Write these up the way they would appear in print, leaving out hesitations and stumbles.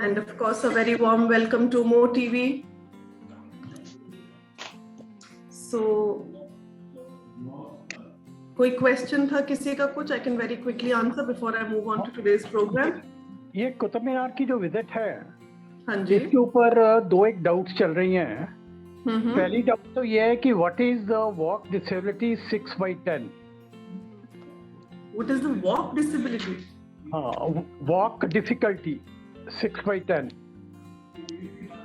And of course, a very warm welcome to Mo TV. So, कोई question था किसी का कुछ? I can very quickly answer before I move on to today's program. ये कुतुब मीनार की जो विजिट है, हाँ जी, इसके ऊपर दो एक डाउट्स चल रही हैं। पहली डाउट तो ये है कि what is the walk disability 6/10? What is the walk disability? हाँ, walk difficulty 6/10.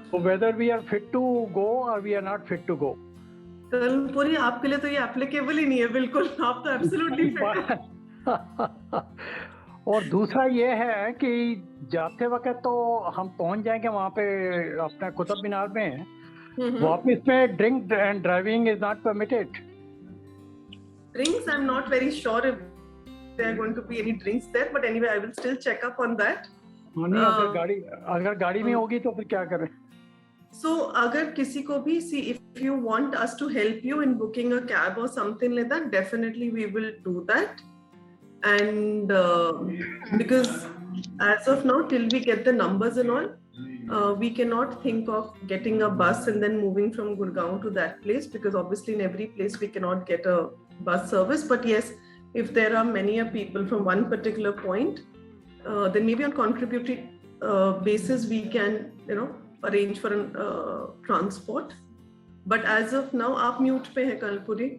So whether we are fit to go or we are not fit to go. पूरी आपके लिए तो ये एप्लीकेबल ही नहीं है, बिल्कुल। आप तो एब्सोल्युटली फिट। और दूसरा ये है कि जाते वक्त तो हम पहुंच जाएंगे वहाँ पे अपना कुतुब मीनार में, वापस में drink and driving is not permitted. Drinks, I'm not very sure if there are going to be any drinks there, but anyway, I will still check up on that. नहीं, अगर गाड़ी में होगी तो फिर क्या करें? So, अगर किसी को भी see if you want us to help you in booking a cab or something like that, definitely we will do that. And because as of now, till we get the numbers and all, we cannot think of getting a bus and then moving from Gurgaon to that place, because obviously in every place we cannot get a bus service. But yes, if there are many people from one particular point, then maybe on contributory basis we can, arrange for a transport. But as of now, आप mute पे हैं कलपुरी।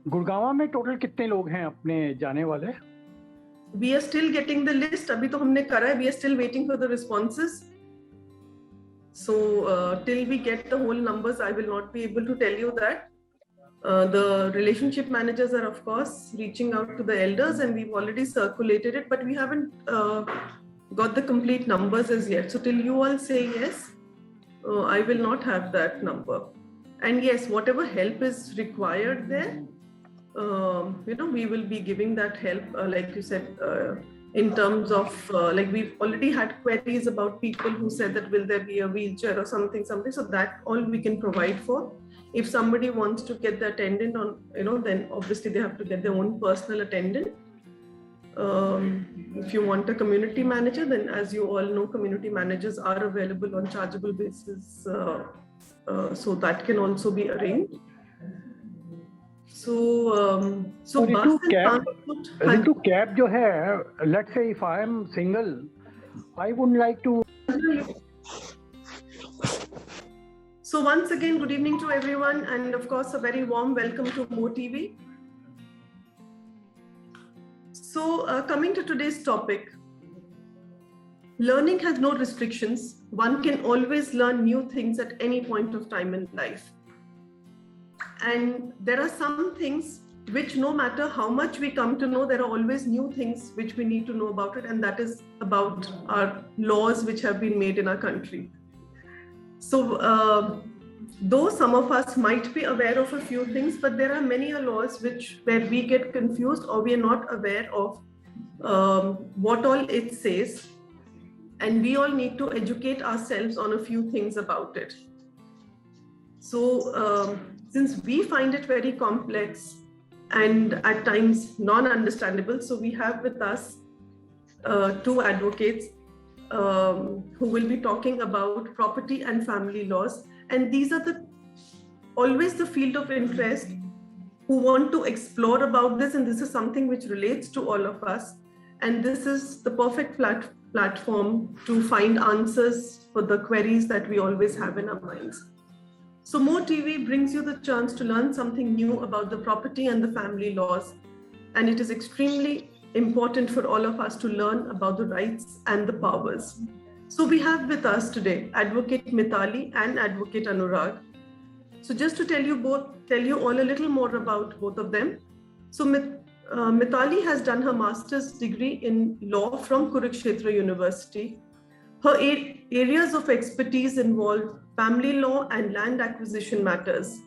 गुड़गांव में total कितने लोग हैं अपने जाने वाले? We are still getting the list. अभी तो हमने करा है. We are still waiting for the responses. So till we get the whole numbers, I will not be able to tell you that. The relationship managers are of course reaching out to the elders, and we've already circulated it, but we haven't got the complete numbers as yet. So till you all say yes, I will not have that number. And yes, whatever help is required there, we will be giving that help, like you said, in terms of like we've already had queries about people who said that will there be a wheelchair or something, so that all we can provide for. If somebody wants to get the attendant on, then obviously they have to get their own personal attendant. If you want a community manager, then as you all know, community managers are available on chargeable basis, so that can also be arranged. So bus and transport. Rintu, cab जो है, let's say if I am single, I would like to. So once again, good evening to everyone, and of course a very warm welcome to Mo TV. So coming to today's topic, learning has no restrictions. One can always learn new things at any point of time in life. And there are some things which, no matter how much we come to know, there are always new things which we need to know about it, and that is about our laws which have been made in our country. So though some of us might be aware of a few things, but there are many laws where we get confused, or we are not aware of what all it says, and we all need to educate ourselves on a few things about it. So since we find it very complex and at times non-understandable, so we have with us two advocates who will be talking about property and family laws, and these are always the field of interest who want to explore about this, and this is something which relates to all of us, and this is the perfect platform to find answers for the queries that we always have in our minds. So Mo TV brings you the chance to learn something new about the property and the family laws, and it is extremely important for all of us to learn about the rights and the powers. So we have with us today Advocate Mithali and Advocate Anurag. So just to tell you all a little more about both of them. So Mithali has done her master's degree in law from Kurukshetra University. Her areas of expertise involve family law and land acquisition matters.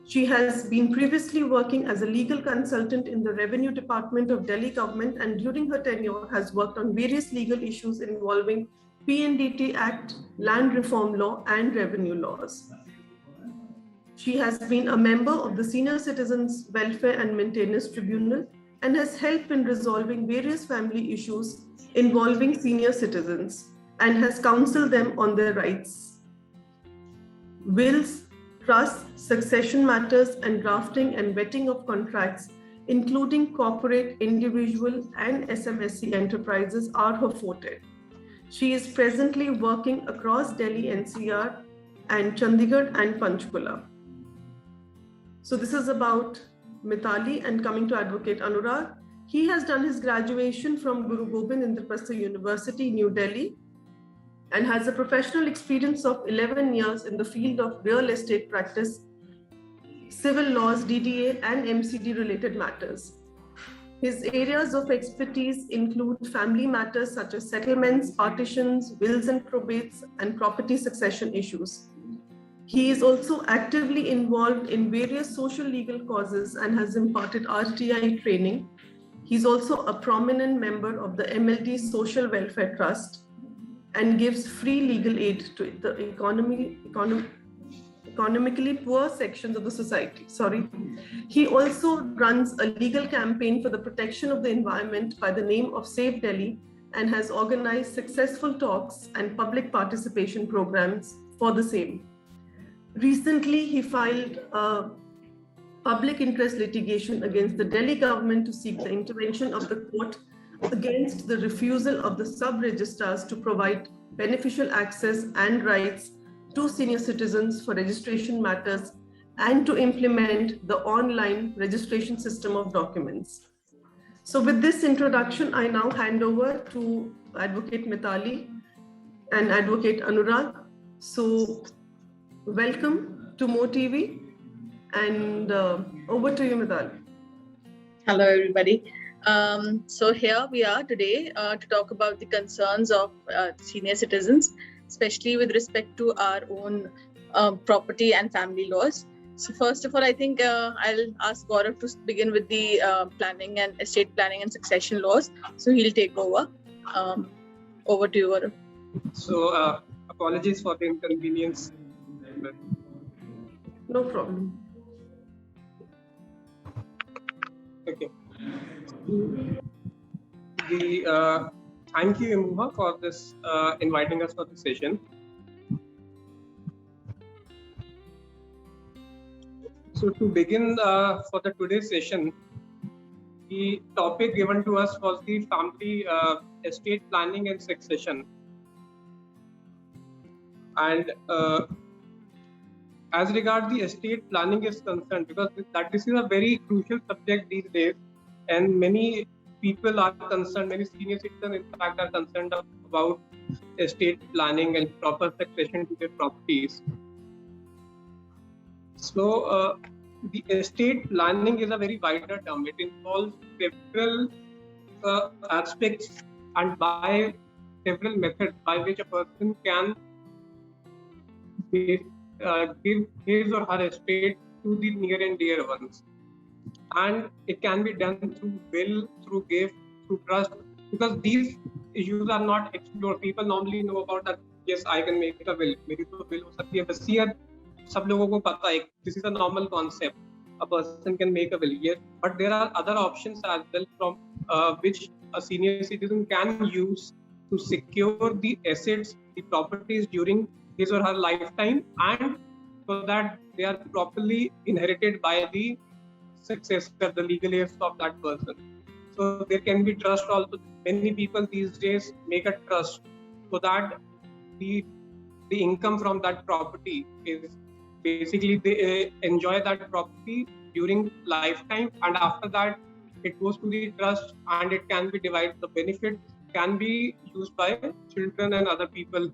She has been previously working as a legal consultant in the Revenue Department of Delhi government, and during her tenure has worked on various legal issues involving PNDT Act, land reform law, and revenue laws. She has been a member of the Senior Citizens Welfare and Maintenance Tribunal and has helped in resolving various family issues involving senior citizens and has counseled them on their rights. Wills, trusts, succession matters, and drafting and vetting of contracts, including corporate, individual, and SMSC enterprises, are her forte. She is presently working across Delhi NCR and Chandigarh and Panchkula. So this is about Mithali. And coming to Advocate Anurag, he has done his graduation from Guru Gobind Indraprastha University, New Delhi, and has a professional experience of 11 years in the field of real estate practice, civil laws, DDA, and MCD related matters. His areas of expertise include family matters such as settlements, partitions, wills and probates, and property succession issues. He is also actively involved in various social legal causes and has imparted RTI training. He's also a prominent member of the MLD Social Welfare Trust and gives free legal aid to the economically poor sections of the society. He also runs a legal campaign for the protection of the environment by the name of Save Delhi and has organized successful talks and public participation programs for the same. Recently, he filed a public interest litigation against the Delhi government to seek the intervention of the court against the refusal of the sub-registrars to provide beneficial access and rights to senior citizens for registration matters and to implement the online registration system of documents. So with this introduction, I now hand over to Advocate Mithali and Advocate Anurag. So welcome to Mo TV, and over to you, Mithali. Hello, everybody. So here we are today to talk about the concerns of senior citizens, especially with respect to our own property and family laws. So first of all, I think I'll ask Gaurav to begin with the planning and estate planning and succession laws. So he'll take over. Over to you, Gaurav. So apologies for the inconvenience. No problem. Okay. Thank you, Imuha, for this inviting us for the session. So to begin for the today's session, the topic given to us was the family estate planning and succession. And as regard the estate planning is concerned, because this is a very crucial subject these days, and many people are concerned, many senior citizens in fact are concerned about estate planning and proper succession to their properties. So the estate planning is a very wider term. It involves several aspects and by several methods by which a person can give his or her estate to the near and dear ones. And it can be done through will, through gift, through trust, because these issues are not explored. People normally know about that, yes, I can make a will. मेरी तो will हो सकती है, बस ये सब लोगों को पता है. This is a normal concept. A person can make a will. Yes, but there are other options as well from which a senior citizen can use to secure the assets, the properties during his or her lifetime, and so that they are properly inherited by the successor, the legal heirs of that person. So there can be trust also. Many people these days make a trust so that the income from that property is basically they enjoy that property during lifetime, and after that it goes to the trust and it can be divided. The benefit can be used by children and other people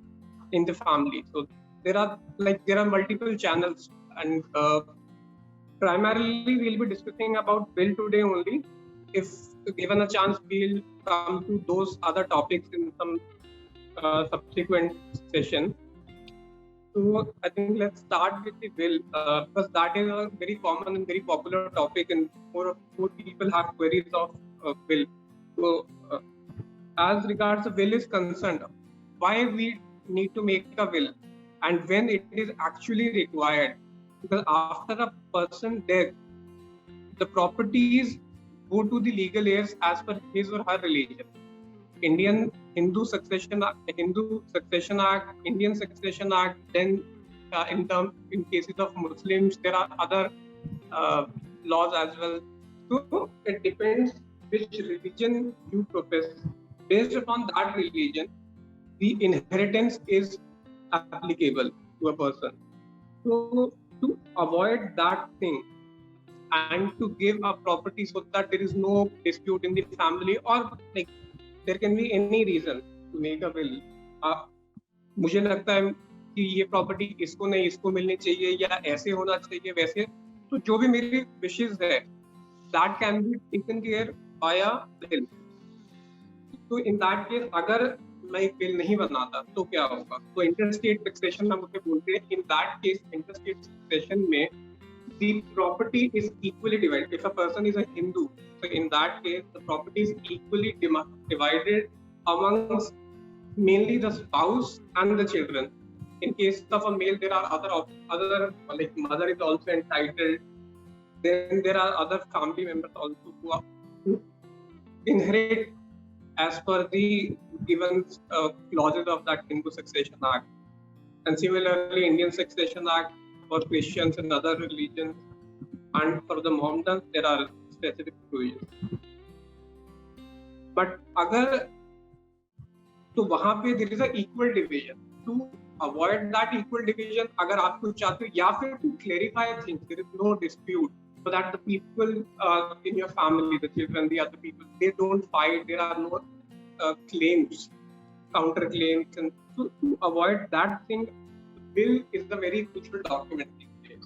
in the family. So there are multiple channels, and primarily we'll be discussing about will today only. If given a chance, we'll come to those other topics in some subsequent session. So I think let's start with the will, because that is a very common and very popular topic, and more people have queries of will. So as regards the will is concerned, why we need to make a will and when it is actually required, because after a person's death, the properties go to the legal heirs as per his or her religion. Hindu Succession Act, Indian Succession Act. Then, in cases of Muslims, there are other laws as well. So it depends which religion you profess. Based upon that religion, the inheritance is applicable to a person. So to avoid that thing and to give a property so that there is no dispute in the family, or like there can be any reason to make a will. मुझे लगता है कि ये property इसको नहीं इसको मिलनी चाहिए या ऐसे होना चाहिए वैसे, तो जो भी मेरी विशेष है that can be taken care by a will. तो in that case अगर मैं एक will नहीं बनाता तो क्या होगा? तो interstate taxation हम उसे बोलते हैं. In that case interstate taxation में the property is equally divided. If a person is a Hindu, so in that case the property is equally divided amongst mainly the spouse and the children. In case of a male, there are other like mother is also entitled. Then there are other family members also who inherit as per the given clauses of that Hindu Succession Act. And similarly, Indian Succession Act for Christians and other religions, and for the Mohammedans, there are specific provisions. But अगर तो वहाँ पे there is a equal division. To avoid that equal division, अगर आप कुछ चाहते हो या फिर to clarify things, there is no dispute, so that the people in your family, the children, the other people, they don't fight. There are no claims, counter claims, and to avoid that thing, will is the very crucial document these days.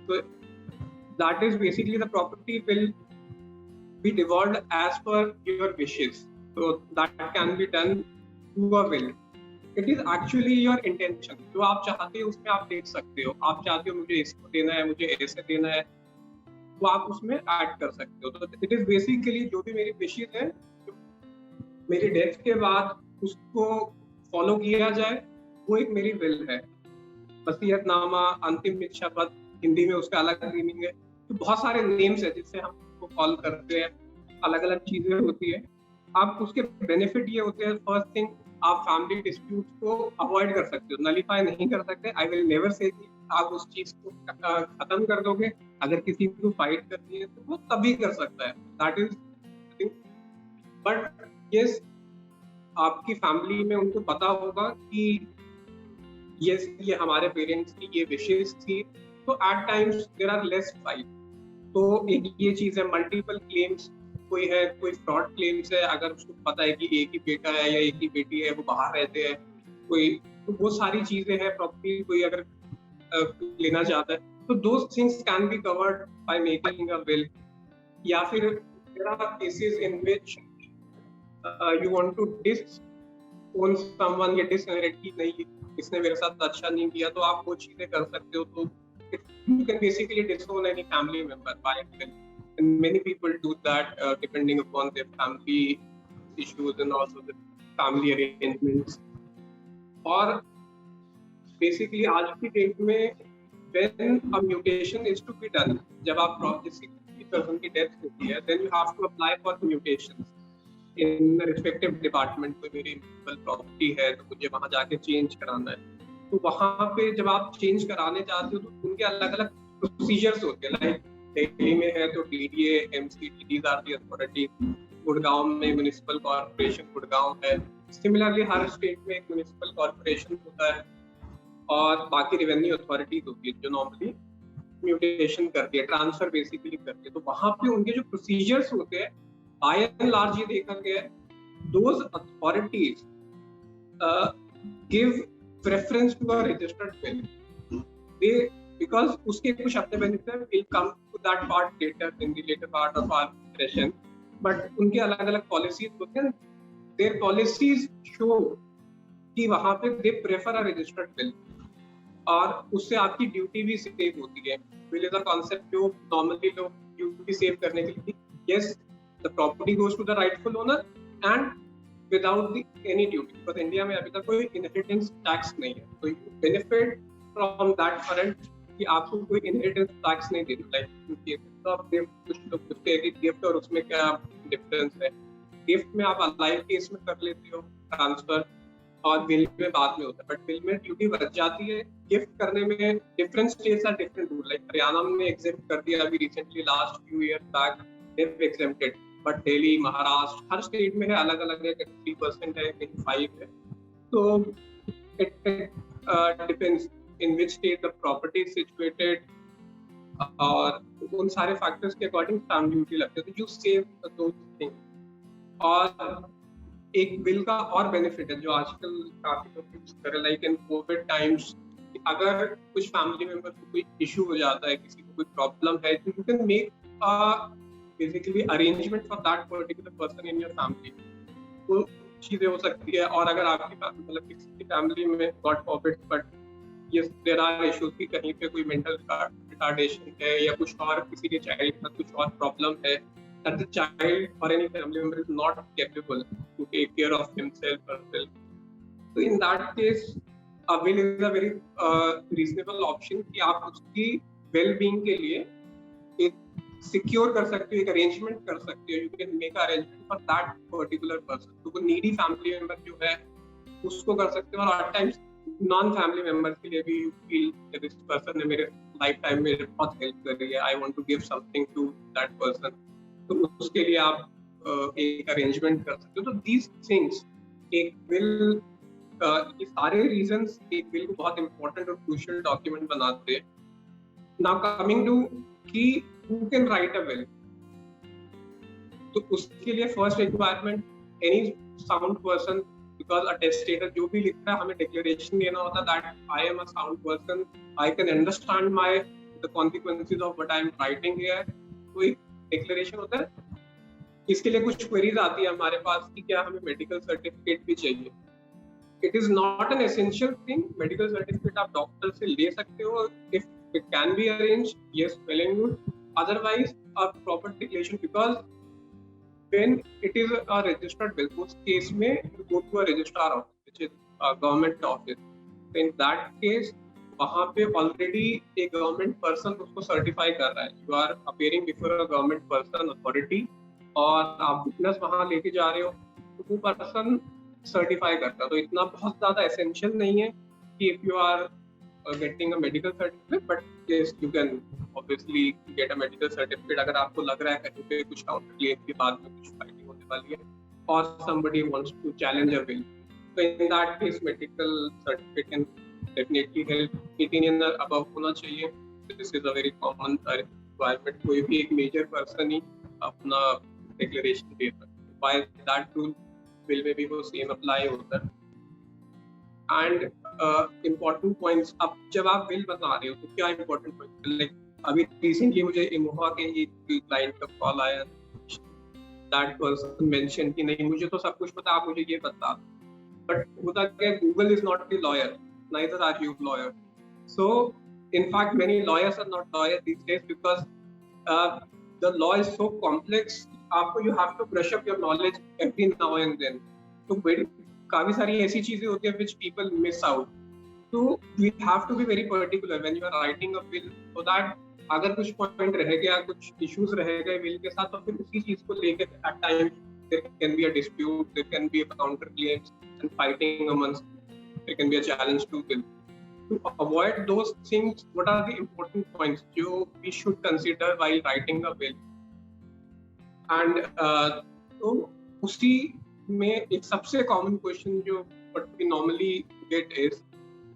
So that is basically the property will be devolved as per your wishes. So that can be done through a will. It is actually your intention. जो आप चाहते हो उसमें आप देख सकते हो. आप चाहते हो मुझे इसको देना है, मुझे ऐसे देना है, वो आप उसमें ऐड कर सकते हो. तो it is basically जो भी मेरी wishes है, मेरी डेथ के बाद उसको फॉलो किया जाए, वो एक मेरी विल है. वसीयतनामा, अंतिम इच्छा पत्र, हिंदी में उसका अलग मीनिंग है. तो बहुत सारे नेम्स है जिससे हम उसको कॉल करते हैं. अलग अलग चीजें होती है. आप उसके बेनिफिट ये होते हैं. फर्स्ट थिंग, आप फैमिली डिस्प्यूट को अवॉइड कर सकते हो, नलीफाई नहीं कर सकते. आई विल नेवर से कि आप उस चीज को खत्म कर दोगे. अगर किसी को फाइट करनी है तो वो तभी कर सकता है. That is. बट यस, आपकी फैमिली में उनको पता होगा कि यस ये हमारे पेरेंट्स की ये विशेष थी, तो at times there are less fight. तो एक ये चीज है. मल्टीपल क्लेम्स, कोई है कोई फ्रॉड क्लेम्स है, अगर उसको पता है कि एक ही बेटा है या एक ही बेटी है, वो बाहर रहते हैं, कोई, तो वो सारी चीजें हैं. प्रॉपर्टी कोई अगर लेना चाहता है, तो those things can be covered by making a will. या फिर there are cases in which you want to disown someone, या disinherit की नहीं, इसने मेरे साथ अच्छा नहीं किया, तो आप वो चीजें कर सकते हो. तो you can basically disown any family member by will, and many people do that depending upon their family issues and also the family arrangements. और basically आज की डेट में when a mutation is to be done, जब आप किसी person की death होती है, then you have to apply for mutations in respective department. कोई मेरी प्रॉपर्टी है तो मुझे वहाँ जाके चेंज कराना है, तो वहाँ पे जब आप चेंज कराने जाते हो तो उनके अलग अलग प्रोसीजर्स होते हैं. लाइक दिल्ली में है तो DDA, MCT, these are the authorities. Gurgaon में म्युनिसिपल कॉर्पोरेशन गुड़गांव है. सिमिलरली हर स्टेट में एक म्युनिसिपल कॉर्पोरेशन होता है, और बाकी रेवेन्यू अथॉरिटीज होती है जो नॉर्मली म्यूटेशन करती है, ट्रांसफर बेसिकली करती है. तो वहाँ पे उनके जो प्रोसीजर्स होते हैं, by and large ये देखा गया है, those authorities give preference to a registered will. They, because उसके कुछ अपने benefits हैं, we'll come to that part later in the later part of our session. But उनके अलग अलग policies होते हैं. Their policies show कि वहाँ पे they prefer a registered will, और उससे आपकी ड्यूटी भी सेव होती है. will is a concept जो normally लोग ड्यूटी सेव करने के लिए, yes, the property goes to the rightful owner and without any duty, because India में अभी तक कोई inheritance tax नहीं है. So you benefit from that current कि आपको कोई इनहेरिटेंस टैक्स नहीं देना, लाइक तो आप कुछ लोग पूछते हैं कि गिफ्ट और उसमें क्या डिफरेंस है। गिफ्ट में आप अलाइव केस में कर लेते हो ट्रांसफर, और विल में बाद में होता है, बट विल में ड्यूटी बच जाती है। गिफ्ट करने में different states are different rule, like Haryana ने एग्जेम्प्ट कर दिया अभी recently, last few year back they've exempted, but Delhi, Maharashtra, हर स्टेट में है, अलग अलग है, 3% है, 5 है। तो it depends in which state the property is situated, और उन सारे फैक्टर्स के अकॉर्डिंग स्टैम्प ड्यूटी लगती है, तो यू सेव दोस थिंग्स। और एक बिल का और बेनिफिट है जो आजकल काफी लोग यूज कर रहे हैं, लाइक इन कोविड टाइम्स, अगर कुछ फैमिली मेंबर को कोई इशू हो जाता है, किसी को कोई प्रॉब्लम है, तो you can make basically arrangement for that particular person in your family. तो चीजें हो सकती है। और अगर आपकी मतलब किसी की फैमिली में God forbid, but yes there are issues कि कहीं पे कोई मेंटल रिटार्डेशन है या कुछ और, किसी के चाइल्ड का कुछ और प्रॉब्लम है, that the child or any family member is not capable to take care of himself or herself. So in that case, a will is a very reasonable option कि आप उसकी well-being के लिए एक secure कर सकते हो, एक arrangement कर सकते हो, you can make an arrangement for that particular person. तो वो needy family member जो है उसको कर सकते हो, और at times non family members के लिए भी you feel that this person ने मेरे लाइफ टाइम में बहुत हेल्प कर रही है, I want to give something to that person. तो उसके लिए आप एक अरेंजमेंट कर सकते हो। तो दीज थिंग्स, एक विल, ये सारे रीजंस एक विल को बहुत इंपॉर्टेंट और क्रूशियल डॉक्यूमेंट बनाते हैं। नाउ कमिंग टू कि who can write a will, तो उसके लिए first requirement any sound person, because a testator जो भी लिख रहा है, हमें डिक्लेरेशन देना होता है that I am a sound person, I can understand my the consequences of what I am writing here. कोई डिक्लेरेशन होता है। इसके लिए कुछ क्वेरीज आती है हमारे पास कि क्या हमें मेडिकल सर्टिफिकेट भी चाहिए। It is not an essential thing, medical certificate आप डॉक्टर से ले सकते हो, if it can be arrange, yes, well and good. Otherwise a proper declaration, because when it is a registered bill, उस केस में you go to a registrar office which is a government office, in that case वहाँ पे already एक government person उसको certify कर रहा है, you are appearing before a government person authority, और आप विटनेस वहाँ लेके जा रहे हो, तो वो पर्सन सर्टिफाई करता है। तो इतना बहुत ज्यादा एसेंशियल नहीं है कि if you are getting a medical certificate, but yes you can obviously get a medical certificate अगर आपको लग रहा है कहीं पे कुछ काउंटर क्लेम के बाद में कुछ फाइटिंग होने वाली है, और somebody wants to challenge a will, so in that case medical certificate can definitely help। 18 year above होना चाहिए, this is a very common requirement। कोई भी एक मेजर पर्सन ही अपना डिक्लेरेशन दे सकता है, by that rule will में भी वो सेम अप्लाई होता है। एंड इम्पोर्टेंट पॉइंट्स, अब जब आप बिल बना रहे हो तो क्या इम्पोर्टेंट पॉइंट्स, लाइक अभी रिसेंटली मुझे इमोहा के ही क्लाइंट का कॉल आया, दैट पर्सन मेंशन कि नहीं मुझे तो सब कुछ पता, आप मुझे ये बता, बट होता क्या, Google is not the lawyer, neither are you lawyer. So in fact many lawyers are not lawyers these days because the law is so complex, आपको you have to brush up your knowledge every now and then। तो काफी सारी ऐसी चीजें होती हैं which people miss out, so we have to be very particular when you are writing a will, so that अगर कुछ पॉइंट रह गया, कुछ इश्यूज रह गए विल के साथ, तो फिर उसी चीज को लेकर at times there can be a dispute, there can be a counter claims and fighting amongst, there can be a challenge to will। To avoid those things, what are the important points जो we should consider while writing a will? And तो उसी में एक सबसे common question जो what we normally get is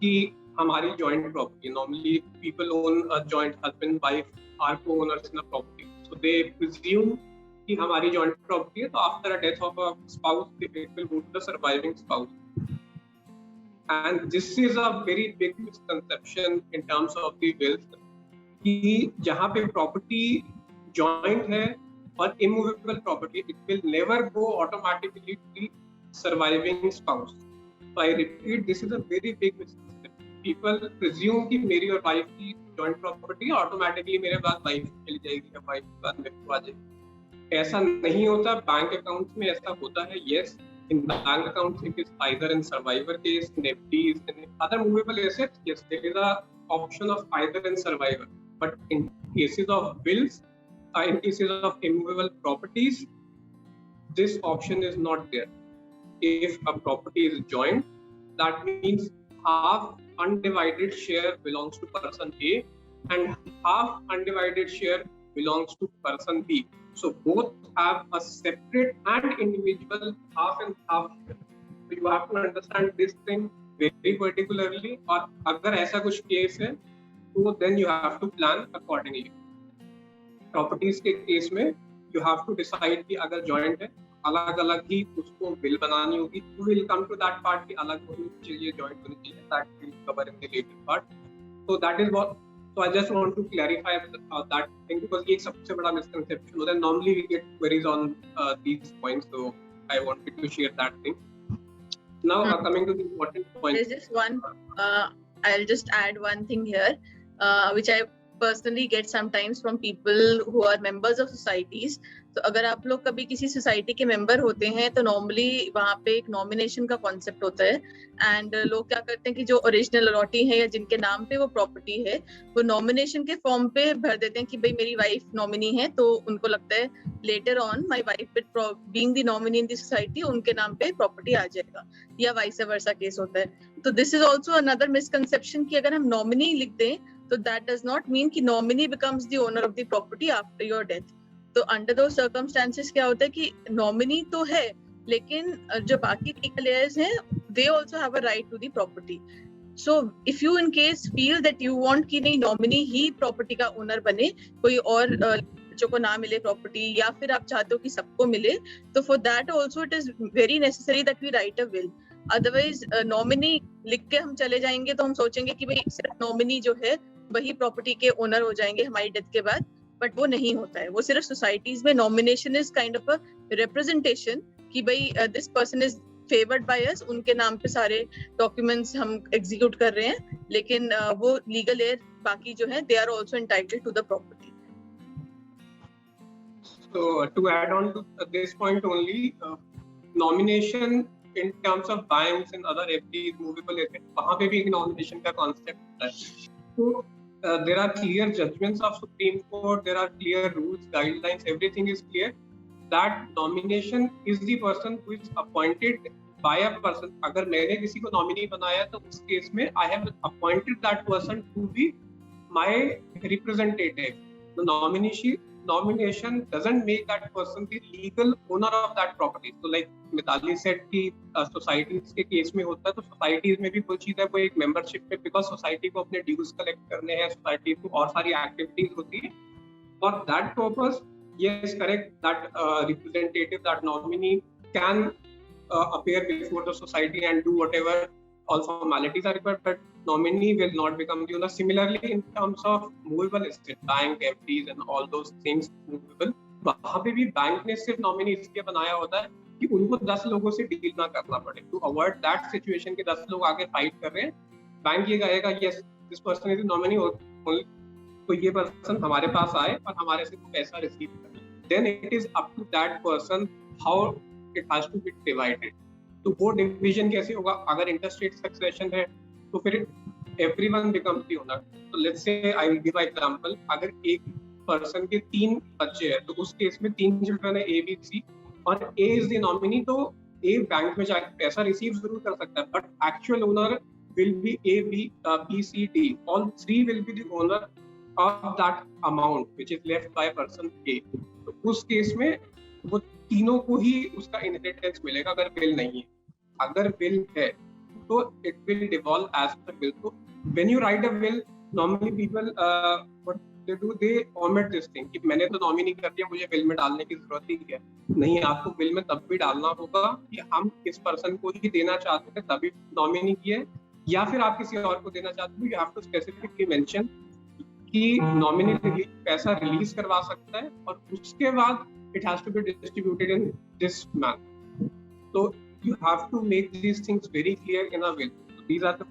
कि हमारी joint property, normally people own a joint, husband wife are co-owners in a property, so they presume कि हमारी joint property है, तो after a death of a spouse it will go to the surviving spouse। And this is a very big misconception in terms of the wills कि जहाँ पे property joint है और immovable property, it will never go automatically to the surviving spouse। So I repeat, this is a very big misconception। People presume कि मेरी और wife की joint property automatically मेरे बाद wife चली जाएगी या wife के बाद मेरे को आ जाएगी। ऐसा नहीं होता। बैंक अकाउंट में ऐसा होता है, yes, in bank accounts it is either in survivor case, in FDs, in other movable assets, yes, there is a option of either and survivor. But in cases of wills, in cases of immovable properties, this option is not there. If a property is joint, that means half undivided share belongs to person A and half undivided share belongs to person B. So both have a separate and individual half and half share. So you have to understand this thing very particularly. और अगर ऐसा कुछ case है तो then you have to plan accordingly. Properties के case में you have to decide कि अगर joint है अलग अलग ही उसको बिल बनानी होगी. You will come to that part कि अलग होनी चाहिए, joint होनी चाहिए. That will cover in the later part. So that is what. So I just want to clarify that thing because ये सबसे बड़ा misconception होता है. Normally we get queries on these points, so I wanted to share that thing. Now coming to the important point. There's just one. I'll just add one thing here, which I personally get sometimes from people who are members of societies. तो अगर आप लोग कभी किसी society के member होते हैं तो नॉर्मली वहाँ पे एक नॉमिनेशन का कॉन्सेप्ट होता है एंड लोग क्या करते हैं कि जो ओरिजिनल अलॉटी है या जिनके नाम पे वो प्रॉपर्टी है वो नॉमिनेशन के फॉर्म पे भर देते हैं कि भाई मेरी वाइफ नॉमिनी है, तो उनको लगता है later on my wife being the nominee in the society उनके नाम पे प्रॉपर्टी आ जाएगा, या वाइस वर्सा केस होता है. तो this is also another misconception कि अगर हम नॉमिनी लिख दें तो दैट डज नॉट मीन कि nominee becomes the owner of the property after your death. तो अंडर दो सर्कमस्टेंसेस क्या होता है कि नॉमिनी तो है लेकिन जो बाकी लीगल हेयर्स हैं they also have a right to the property. So if you in case feel that you want कि नहीं नॉमिनी ही प्रॉपर्टी का ओनर बने, कोई और बच्चों को ना मिले प्रॉपर्टी, या फिर आप चाहते हो कि सबको मिले, तो for that also it is very necessary that we write a will. Otherwise nominee लिख के हम चले जाएंगे तो हम सोचेंगे कि भाई सिर्फ नॉमिनी जो है वही प्रॉपर्टी के ओनर हो जाएंगे हमारी डेथ के बाद, बट वो नहीं होता है. वो सिर्फ सोसाइटीज में nomination is kind of a representation कि भाई this person is favoured by us, उनके नाम पे सारे डॉक्यूमेंट्स हम एग्जीक्यूट कर रहे हैं, लेकिन वो लीगल एयर बाकी जो है they are also entitled to the property. So to add on to this point only, nomination in terms of banks and other FDs, movable assets, वहाँ पे भी एक nomination का concept होता है. So there are clear judgments of Supreme Court, there are clear rules, guidelines, everything is clear that nomination is the person who is appointed by a person. अगर मैंने किसी को nominee बनाया तो उस केस में I have appointed that person to be my representative. The nomination doesn't make that person the legal owner of that property. So like Mitali said कि societies के केस में होता है, तो societies में भी कोई चीज़ है, कोई एक membership पे, because society को अपने dues collect करने हैं, society को और सारी activities होती है. For that purpose, yes, correct, that representative, that nominee can appear before the society and do whatever all formalities are required, but nominee will not become the owner. Similarly, in terms of movable estate, bank, FDs and all those things movable, वहाँ पे भी bank ने सिर्फ nominee इसलिए बनाया होता है कि उनको 10 लोगों से डील ना करना पड़े. To avoid that situation कि 10 लोग आगे फाइट कर रहे हैं, बैंक ये कहेगा yes, this person is the nominee, तो ये पर्सन हमारे पास आए और हमारे से पैसा रिसीव करे. Then it is up to that person how it has to be divided. तो वो डिवीजन कैसे होगा? अगर इंटरस्टेट सक्सेशन है तो फिर एवरीवन बिकम्स द ओनर. तो let's say I will give example, अगर एक पर्सन के 3 बच्चे हैं तो उस केस में 3 चिल्ड्रन है A, B, C और A इज द नॉमिनी, तो A बैंक में जाकर पैसा रिसीव जरूर कर सकता है, but actual owner will be A, B, C, D. All 3 will be the owner of that amount which is left by person A. तो उस केस में वो तीनों को ही उसका इनहेरिटेंस मिलेगा अगर विल नहीं है. अगर विल है तो it will devolve as per will. तो when you write a will, normally people what they do, they omit this thing कि मैंने तो नॉमिनी कर दिया, मुझे विल में डालने की जरूरत ही है. नहीं, आपको विल में तब भी डालना होगा कि हम इस पर्सन को ही देना चाहते थे तभी नॉमिनी किए, या फिर आप किसी और को देना चाहते हो. You have to specifically mention कि नॉमिनी पैसा रिलीज करवा सकता है और उसके बाद it has to be distributed in this manner. So you have to make these things very clear in a will. So these are the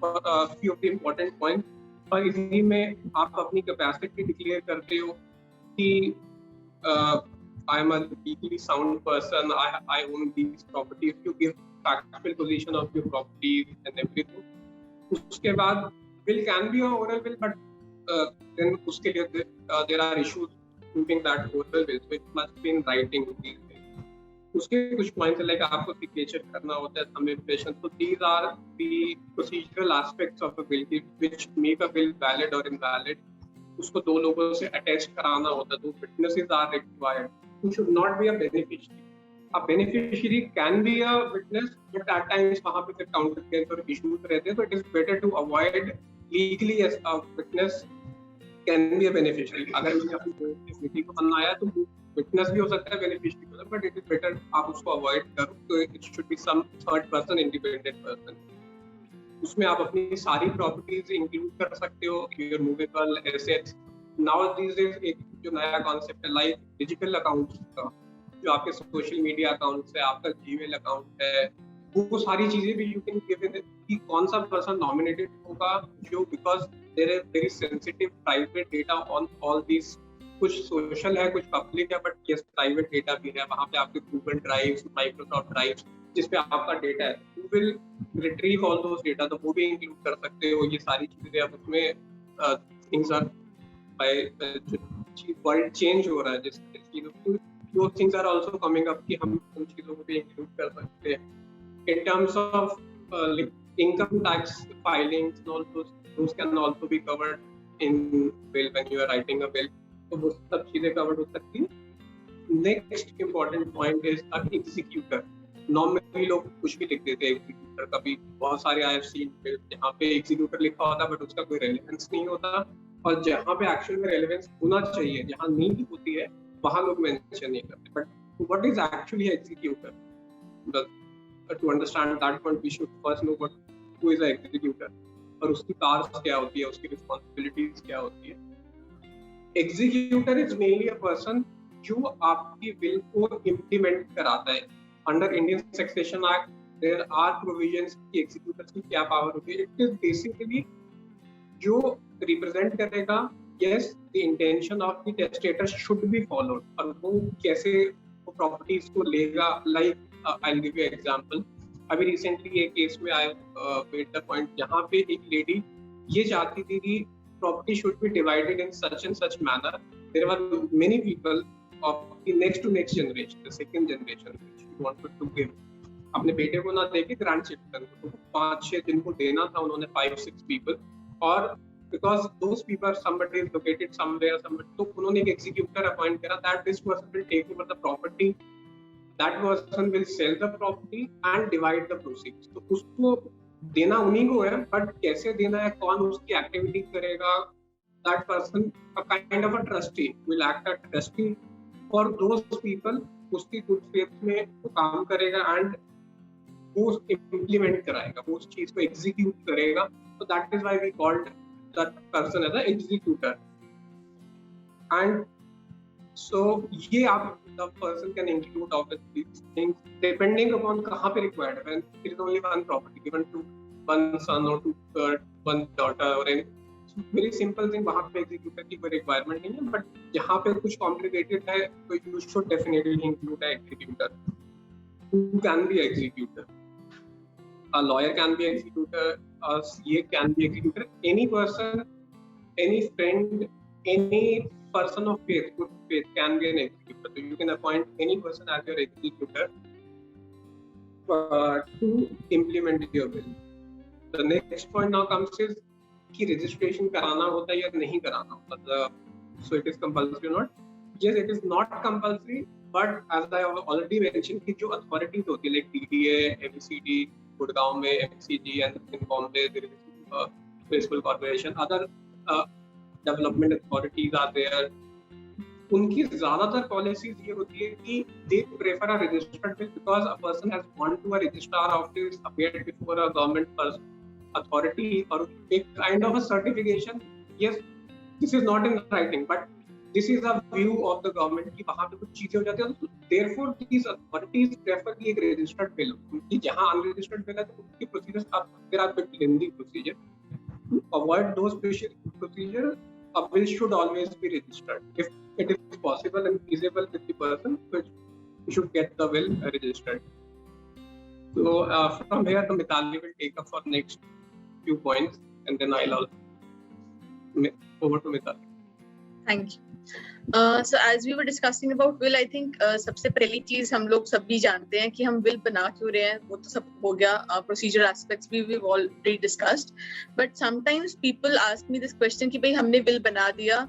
few of the important points. और इसी में आप अपनी capacity declare करते हो कि I am a legally sound person, I own these properties. You give factual position of your properties and everything. उसके बाद will can be a oral will, but then uske liye there are issues proving that oral will, so it must be in writing these days. उसके कुछ points like आपको signature करना होता है some impression, so these are the procedural aspects of a will which make a will valid or invalid. उसको दो लोगों से अटेस्ट कराना होता है, दो witnesses are required. Who should not be a beneficiary. A beneficiary can be a witness, but at times वहाँ पे फिर counter claims और issues रहते हैं, so it is better to avoid legally as a witness can be a beneficiary. अगर मैंने अपनी duty को बनाया तो विटनेस भी हो सकता है, बेनिफिशियरी हो सकता है, बट इट इज बेटर आप उसको अवॉइड करो. तो it should be some third person, independent person. उसमें आप अपनी सारी प्रॉपर्टीज इंक्लूड कर सकते हो, your movable assets. Now this days एक जो नया कॉन्सेप्ट है लाइक डिजिटल अकाउंट्स का, जो आपके सोशल मीडिया अकाउंट्स है, आपका जीमेल अकाउंट है, वो सारी चीजें भी यू कैन गिव इन कि कौन सा पर्सन नॉमिनेटेड होगा, जो because there is very sensitive private data on all this. कुछ सोशल है, कुछ पब्लिक है, बट यस प्राइवेट डेटा भी है. वहाँ पे आपके गूगल ड्राइव्स, माइक्रोसॉफ्ट ड्राइव्स जिसपे आपका डेटा है, you will retrieve all those data, तो वो भी इंक्लूड कर सकते हो. ये सारी चीजें अब उसमें things are by world change हो रहा है, जिस चीजों दो things are also coming up कि हम उन चीजों को भी इंक्लूड कर सकते हैं. In terms of income tax filings, those can also be covered in bill when you are writing a bill. तो वो सब चीजें कवर हो सकती हैं. Next important point is executor. Normally लोग कुछ भी लिख देते हैं एग्जीक्यूटर का भी. बहुत सारे आई हैव सीन जहाँ पे एग्जीक्यूटर लिखा होता है बट उसका कोई रेलेवेंस नहीं होता, और जहाँ पे एक्चुअल में रेलेवेंस होना चाहिए, जहाँ नीड होती है, वहाँ लोग मेंशन नहीं करते. But what is actually executor? To understand that point, we should first know who is an executor और उसकी कार्स क्या होती है, उसकी रिस्पॉन्सिबिलिटीज क्या होती है. Executor is mainly a person जो आपकी विल को इम्प्लीमेंट कराता है. Under Indian succession act there are provisions कि एग्जीक्यूटर की क्या पावर होती है. इट इज बेसिकली जो रिप्रेजेंट करेगा yes the intention of the testator should be followed, और वो कैसे वो प्रॉपर्टीज को लेगा. Like I'll give you an example. अभी रिसेंटली एक केस में I made the point जहाँ पे एक लेडी ये चाहती थी कि property should be divided in such and such manner. There were many people of the next to next generation, the second generation, which she wanted to give. अपने बेटे को ना देके ग्रैंड चिल्ड्रन को 5-6 जिनको देना था उन्होंने 5-6 people, और because those people somebody is located somewhere, तो उन्होंने एक executor appoint करा that this person will take over the property. That person will sell the property and divide the proceeds. तो उसको देना उन्हीं को है, बट कैसे देना है, कौन उसकी एक्टिविटी करेगा, that person a kind of a trustee will act as trustee for those people. उसकी good faith में वो काम करेगा and वो implement कराएगा, वो उस चीज को execute करेगा. So that is why we called that person as an executor. And so ये आप the person can include all these things depending upon कहाँ पे required है. When there is only one property given to one son or to one daughter or any very simple thing, वहाँ पे executor की कोई requirement नहीं है. but जहाँ पे कुछ complicated है तो you should definitely include an executor. Who can be executor? A lawyer can be executor, a CA can be executor, any person, any friend, any person of faith, good faith can be an executor. So you can appoint any person as your executor to implement your will. The next point now comes is कि registration कराना होता है या नहीं कराना होता. So it is compulsory or not? Yes, it is not compulsory, but as I already mentioned कि जो authorities होती है like DDA, MCD, गुड़गांव में MCG, and in Bombay there is municipal corporation, other development authorities are there. उनकी ज्यादातर policies ये होती है कि they prefer a registered will because a person has gone to a registrar office, appeared before a government authority, और एक kind of a certification. Yes, this is not in writing, but this is a view of the government कि वहाँ पे कुछ चीजें हो जाती हैं. Therefore, these authorities prefer कि एक registered will हो. कि जहाँ unregistered will है तो उनकी procedures there are bit lengthy procedure. To avoid those procedures, a will should always be registered. If it is possible and feasible with the person, you should get the will registered. So from here, the Mitali will take up for next few points. and then I'll also over to Mithali. Thank you. So as we were discussing about will, I think सबसे पहली चीज हम लोग सब भी जानते हैं कि हम will बना क्यों रहे हैं, वो तो सब हो गया. Procedure aspects we've already discussed, but sometimes people ask me this question कि भाई हमने will बना दिया,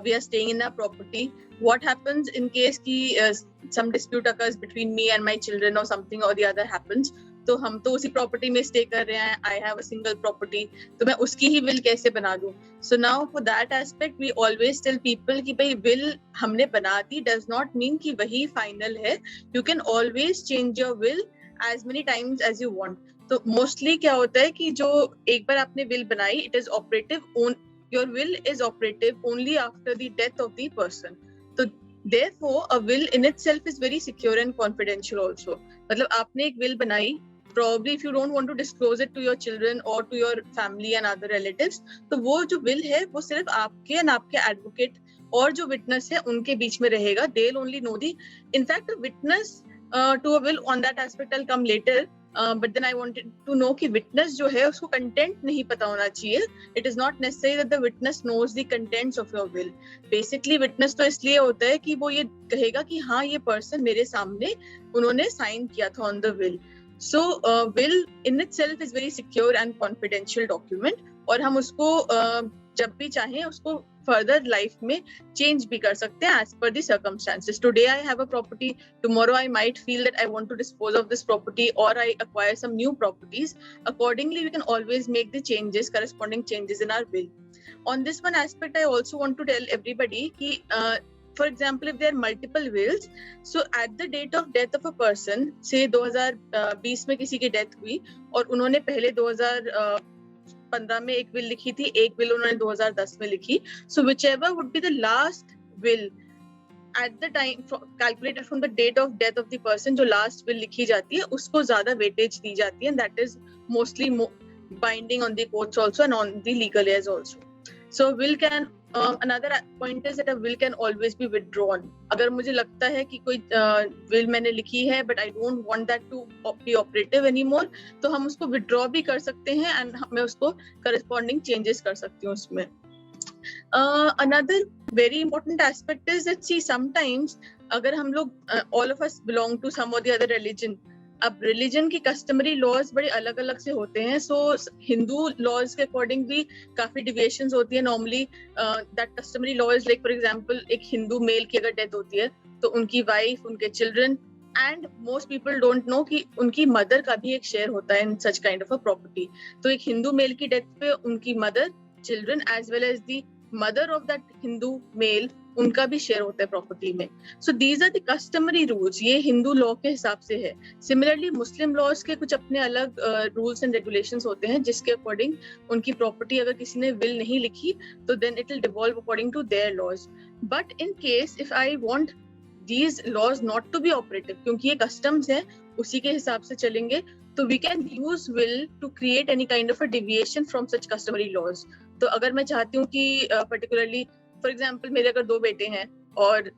we are staying in our property. What happens in case कि some dispute occurs between me and my children or something or the other happens? तो हम तो उसी प्रॉपर्टी में स्टे कर रहे हैं. I have a single property, तो मैं उसकी ही विल कैसे बना दूं? So now for that aspect we always tell people कि भाई विल हमने बना दी डज नॉट मीन कि वही फाइनल है. You can always change your will as many times as you want. तो मोस्टली क्या होता है कि जो एक बार आपने विल बनाई, it is operative, your will is operative only after the death of the person. तो therefore a will in itself is very secure and confidential also. मतलब आपने एक will बनाई, probably if you don't want to disclose it to your children or to your family and other relatives, तो वो जो will है वो सिर्फ आपके and आपके advocate और जो witness है उनके बीच में रहेगा. They'll only know the, in fact, a witness to a will, on that aspect I'll come later. But then I wanted to know कि witness जो है उसको content नहीं पता होना चाहिए. It is not necessary that the witness knows the contents of your will. Basically witness तो इसलिए होता है कि वो ये कहेगा कि हाँ ये person मेरे सामने उन्होंने sign किया था on the will. So will in itself is very secure and confidential document, और हम उसको जब भी चाहें उसको further life में change भी कर सकते हैं as per the circumstances. Today I have a property, tomorrow I might feel that I want to dispose of this property or I acquire some new properties. Accordingly, we can always make the changes, corresponding changes in our will. On this one aspect, I also want to tell everybody कि for example, if there are multiple wills, so at the date of death of a person, say 2020 में किसी की death हुई और उन्होंने पहले 2015 में एक will लिखी थी, एक will उन्होंने 2010 में लिखी. So whichever would be the last will at the time calculated from the date of death of the person, जो last will लिखी जाती है उसको ज़्यादा weightage दी जाती है, and that is mostly binding on the courts also and on the legal heirs also. So will can another point is that a will can always be withdrawn. अगर मुझे लगता है कि कोई will मैंने लिखी है but I don't want that to be operative anymore, तो हम उसको withdraw भी कर सकते हैं and मैं उसको corresponding changes कर सकती हूँ उसमें. Another very important aspect is that see sometimes अगर हम लोग all of us belong to some or the other religion, अब रिलीजन की कस्टमरी लॉज बड़े अलग अलग से होते हैं. सो हिंदू लॉज के अकॉर्डिंग भी काफी डिविएशंस होती है. Normally that customary law is like for example एक हिंदू मेल की अगर डेथ होती है तो उनकी वाइफ, उनके children and most people don't know कि उनकी मदर का भी एक शेयर होता है in such kind of a property. तो एक हिंदू मेल की डेथ पे उनकी mother, children as well as the mother of that Hindu male, उनका भी शेयर होता है प्रॉपर्टी में. So these are the customary rules. ये हिंदू लॉ के हिसाब से है. सिमिलरली मुस्लिम लॉज के कुछ अपने अलग रूल्स एंड रेगुलेशंस होते हैं जिसके अकॉर्डिंग उनकी प्रॉपर्टी अगर किसी ने विल नहीं लिखी तो then it will devolve according to their laws. But in case if I want these laws not to be operative, क्योंकि ये कस्टम्स है उसी के हिसाब से चलेंगे, तो we can use will to create any kind of a deviation from such customary laws. तो अगर मैं चाहती हूँ कि पर्टिकुलरली फॉर एग्जाम्पल मेरे अगर 2 बेटे हैं और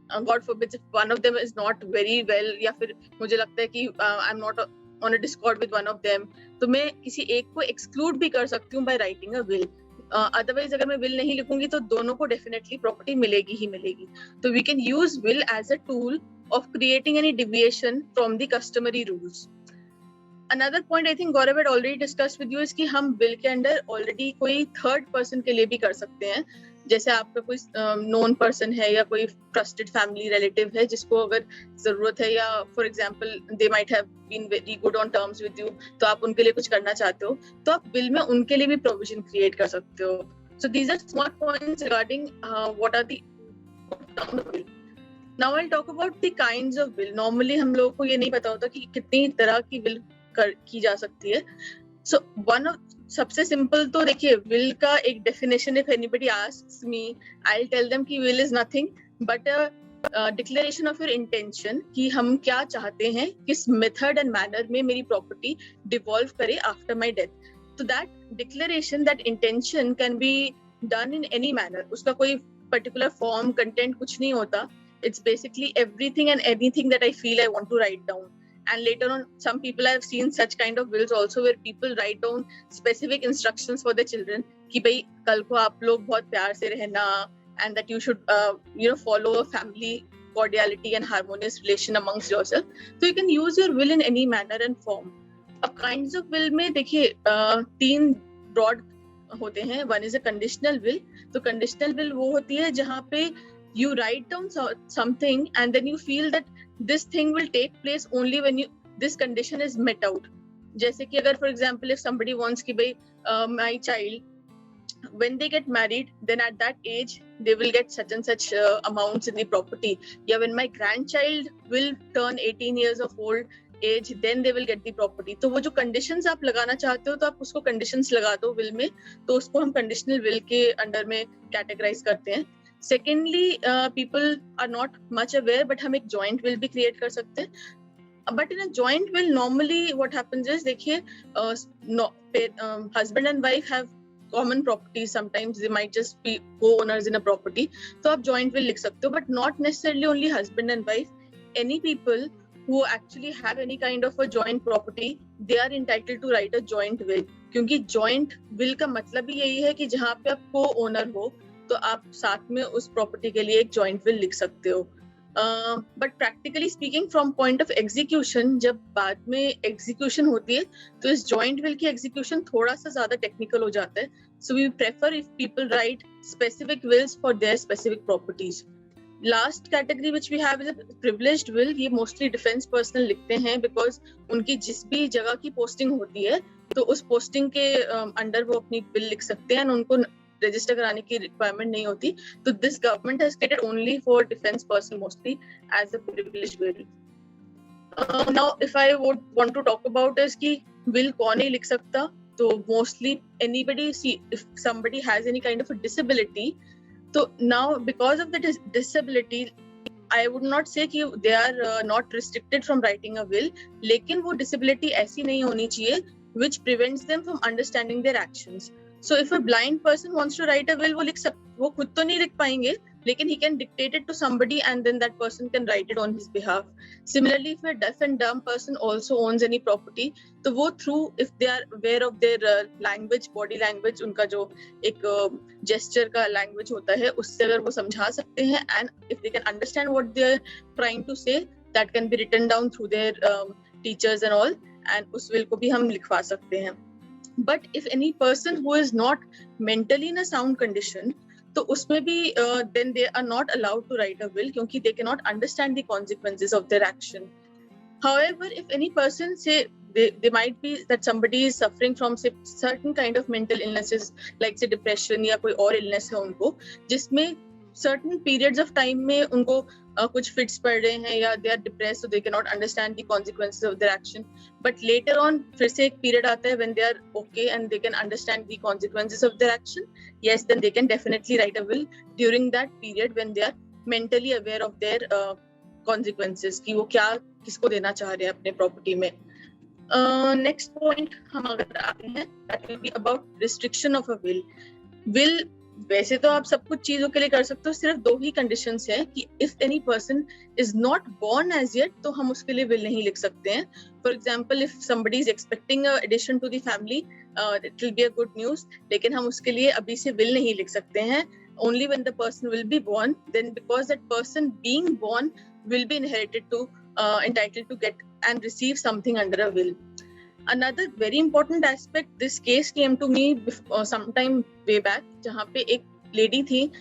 God forbid if one of them is not very well, या फिर मुझे लगता है कि I am not on a Discord with one of them, तो मैं किसी एक को एक्सक्लूड भी कर सकती हूँ by writing a will. Otherwise अगर मैं विल नहीं लिखूंगी तो दोनों को डेफिनेटली प्रॉपर्टी मिलेगी ही मिलेगी. तो we can use will as a tool of creating any deviation from the customary rules. Another point I think Gaurav had already discussed with you is कि हम will के अंदर already कोई third person के लिए भी कर सकते हैं. जैसे आपका कोई known person है या कोई trusted family relative है जिसको अगर जरूरत है, या for example they might have been very good on terms with you, तो आप उनके लिए कुछ करना चाहते हो तो आप will में उनके लिए भी provision create कर सकते हो. So these are small points regarding what are the will. Now I'll talk about the kinds of will. Normally हम लोगों को ये नहीं पता होता कि कितनी तरह की will की जा सकती है. सो वन ऑफ सबसे सिंपल तो देखिए विल का एक definition, if anybody asks me I will tell them कि will is nothing but a declaration of your intention कि हम क्या चाहते हैं, किस मेथड एंड मैनर में मेरी प्रॉपर्टी डिवॉल्व करे आफ्टर माय डेथ. तो that declaration, that intention can be done in any manner. उसका कोई पर्टिकुलर फॉर्म, कंटेंट कुछ नहीं होता. It's basically everything and anything that I feel I want to write down. And later on, some people have seen such kind of wills also where people write down specific instructions for their children कि भाई कल को आप लोग बहुत प्यार से रहना, and that you should follow a family cordiality and harmonious relation amongst yourself. So you can use your will in any manner and form. अब kinds of will में देखिए 3 broad होते हैं. One is a conditional will. तो conditional will वो होती है जहाँ पे you write down something and then you feel that this thing will take place only when this condition is met out. जैसे कि अगर for example if somebody wants कि भाई my child when they get married, then at that age they will get such and such amounts in the property. Yeah, when my grandchild will turn 18 years of old age, then they will get the property. तो वो जो conditions आप लगाना चाहते हो तो आप उसको conditions लगा दो will में, तो उसको हम conditional will के under में categorize करते हैं. Secondly, people are not much aware, but हम एक joint will भी create कर सकते हैं. But in a joint will, normally what happens is, देखिए, husband and wife have common properties. Sometimes they might just be co-owners in a property. So आप joint will लिख सकते हो, but not necessarily only husband and wife. Any people who actually have any kind of a joint property, they are entitled to write a joint will. क्योंकि joint will का मतलब ही यही है कि जहाँ पे आप co-owner हो, तो आप साथ में उस property के लिए एक joint will लिख सकते हो. But practically speaking, from point of execution, जब बाद में execution होती है, तो इस joint will की execution थोड़ा सा ज़्यादा technical हो जाता है. So we prefer if people write specific wills for their specific properties. Last category which we have is a privileged will. ये mostly defense personnel लिखते हैं because उनकी जिस भी जगह की posting होती है, तो उस posting के under वो अपनी will लिख सकते हैं और उनको register कराने की requirement नहीं होती. तो this government has created only for defense personnel mostly as a privileged will. Now if I would want to talk about is कि will कौन नहीं लिख सकता, तो mostly anybody, see if somebody has any kind of a disability, so now because of the disability, I would not say कि they are not restricted from writing a will, लेकिन वो disability ऐसी नहीं होनी चाहिए which prevents them from understanding their actions. So if a blind person wants to write a will, वो खुद तो नहीं लिख पाएंगे, लेकिन he can dictate it to somebody and then that person can write it on his behalf. Similarly, if a deaf and dumb person also owns any property, तो वो through, if they are aware of their language, body language, उनका जो एक gesture का language होता है, उससे अगर वो समझा सकते हैं, and if they can understand what they are trying to say, that can be written down through their teachers and all, and उस will को भी हम लिखवा सकते हैं. But if any person who is not mentally in a sound condition, तो उसमें भी then they are not allowed to write a will क्योंकि they cannot understand the consequences of their action. However, if any person say they might be that somebody is suffering from say certain kind of mental illnesses like say depression या कोई और illness है उनको, जिसमें certain periods of time में उनको कुछ fits पड़ रहे हैं या they are depressed so they cannot understand the consequences of their action. But later on फिर से एक period आता है when they are okay and they can understand the consequences of their action. Yes, then they can definitely write a will during that period when they are mentally aware of their consequences कि वो क्या किसको देना चाह रहे हैं अपने property में. Next point हम अगर आते हैं, that will be about restriction of a will. Will वैसे तो आप सब कुछ चीजों के लिए कर सकते हो, सिर्फ 2 ही कंडीशंस हैं कि if any person is not born as yet, तो हम उसके लिए will नहीं लिख सकते हैं. For example, if somebody is expecting a addition to the family, it will be a good news, लेकिन हम उसके लिए अभी से will नहीं लिख सकते हैं. Only when the person will be born, then because that person being born will be entitled to get and receive something under a will. Another very important aspect, this case came to me sometime way back, जहाँ पे एक lady थी,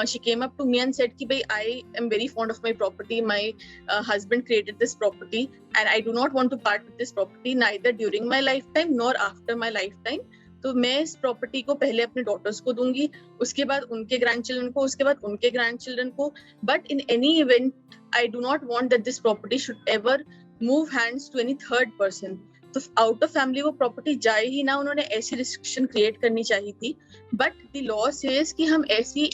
she came up to me and said कि भाई I am very fond of my property, my husband created this property and I do not want to part with this property neither during my lifetime nor after my lifetime. तो मैं इस property को पहले अपने daughters को दूंगी, उसके बाद उनके ग्रैंडचिल्ड्रन को, उसके बाद उनके ग्रैंडचिल्ड्रन को, but in any event I do not want that this property should ever move hands to any third person. तो आउट ऑफ फैमिली वो प्रॉपर्टी जाए ही ना, उन्होंने ऐसी रिस्ट्रिक्शन क्रिएट करनी चाहिए थी. बट द लॉ सेज कि हम ऐसी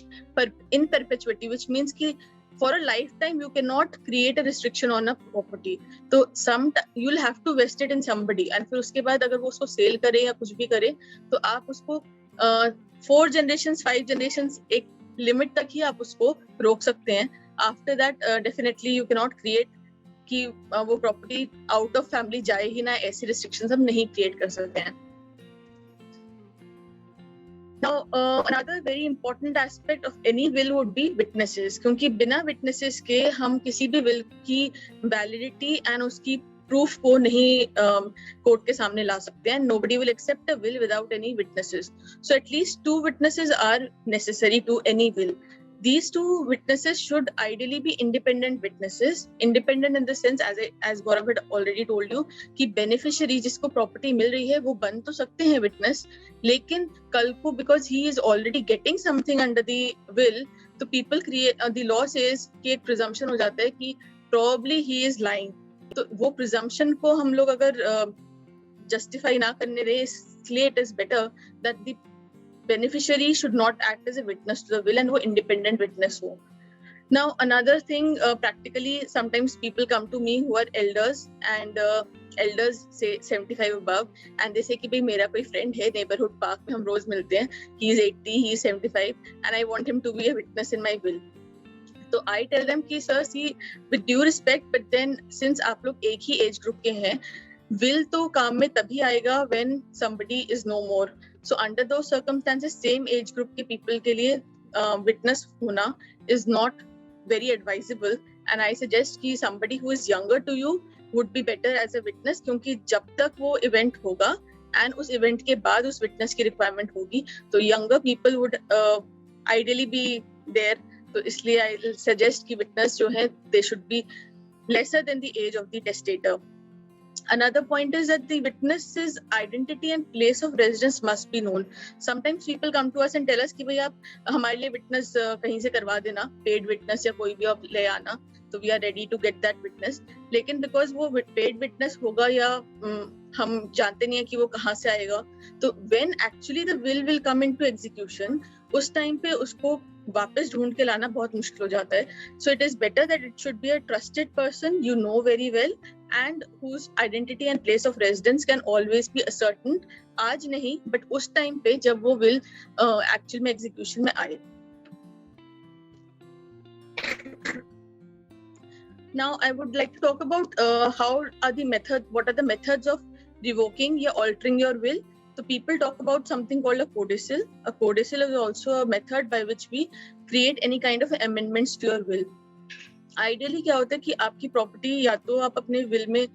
इन परपेचुइटी, व्हिच मींस कि for a lifetime you cannot create a restriction on a property. तो you'll have to vest it in somebody and फिर उसके बाद अगर वो उसको सेल करे या कुछ भी करे तो आप उसको 4 generations 5 generations एक लिमिट तक ही आप उसको रोक सकते हैं. After that definitely you cannot create कि वो प्रॉपर्टी आउट ऑफ फैमिली जाए ही ना, ऐसी रिस्ट्रिक्शंस हम नहीं क्रिएट कर सकते हैं. Now, another very important aspect of any will would be witnesses, क्योंकि बिना witnesses के हम किसी भी will की validity and उसकी proof को नहीं कोर्ट के सामने ला सकते हैं. Nobody will accept a will without any witnesses. So at least 2 witnesses are necessary to any will. These 2 witnesses should ideally be independent witnesses. Independent in the sense, as Gaurav had already told you, कि beneficiary जिसको property मिल रही है वो बन तो सकते हैं witness, लेकिन कल को because he is already getting something under the will, तो people create the law says कि एक presumption हो जाता है कि probably he is lying. तो वो presumption को हम लोग अगर justify ना करने रहे, इसलिए it is better that the beneficiary should not act as a witness to the will and वो independent witness हो. Now another thing, practically sometimes people come to me who are elders and elders say 75 above and they say कि भाई मेरा कोई friend है neighborhood park में, हम रोज मिलते हैं, he is 80, he is 75 and I want him to be a witness in my will. तो I tell them कि sir, see, with due respect, but then since आप लोग एक ही age group के हैं, will तो काम में तभी आएगा when somebody is no more. So under those circumstances, same age group के people के लिए witness होना is not very advisable, and I suggest कि somebody who is younger to you would be better as a witness, क्योंकि जब तक वो event होगा and उस event के बाद उस witness की requirement होगी, तो younger people would ideally be there. तो इसलिए I suggest कि witness जो है they should be lesser than the age of the testator. Another point is that the witness's identity and place of residence must be known. Sometimes people come to us and tell us कि भाई आप हमारे लिए witness कहीं से करवा देना, paid witness या कोई भी आप ले आना, तो we are ready to get that witness. लेकिन because वो paid witness होगा या हम जानते नहीं है कि वो कहाँ से आएगा, तो when actually the will come into execution, उस टाइम पे उसको वापस ढूंढ के लाना बहुत मुश्किल हो जाता है. So it is better that it should be a trusted person you know very well and whose identity and place of residence can always be ascertained. आज नहीं, but उस टाइम पे जब वो will actual में execution में आए. Now I would like to talk about what are the methods of revoking or altering your will. So people talk about something called a codicil. A codicil is also a method by which we create any kind of amendments to your will. Ideally क्या होता है कि आपकी property या तो आप अपने will में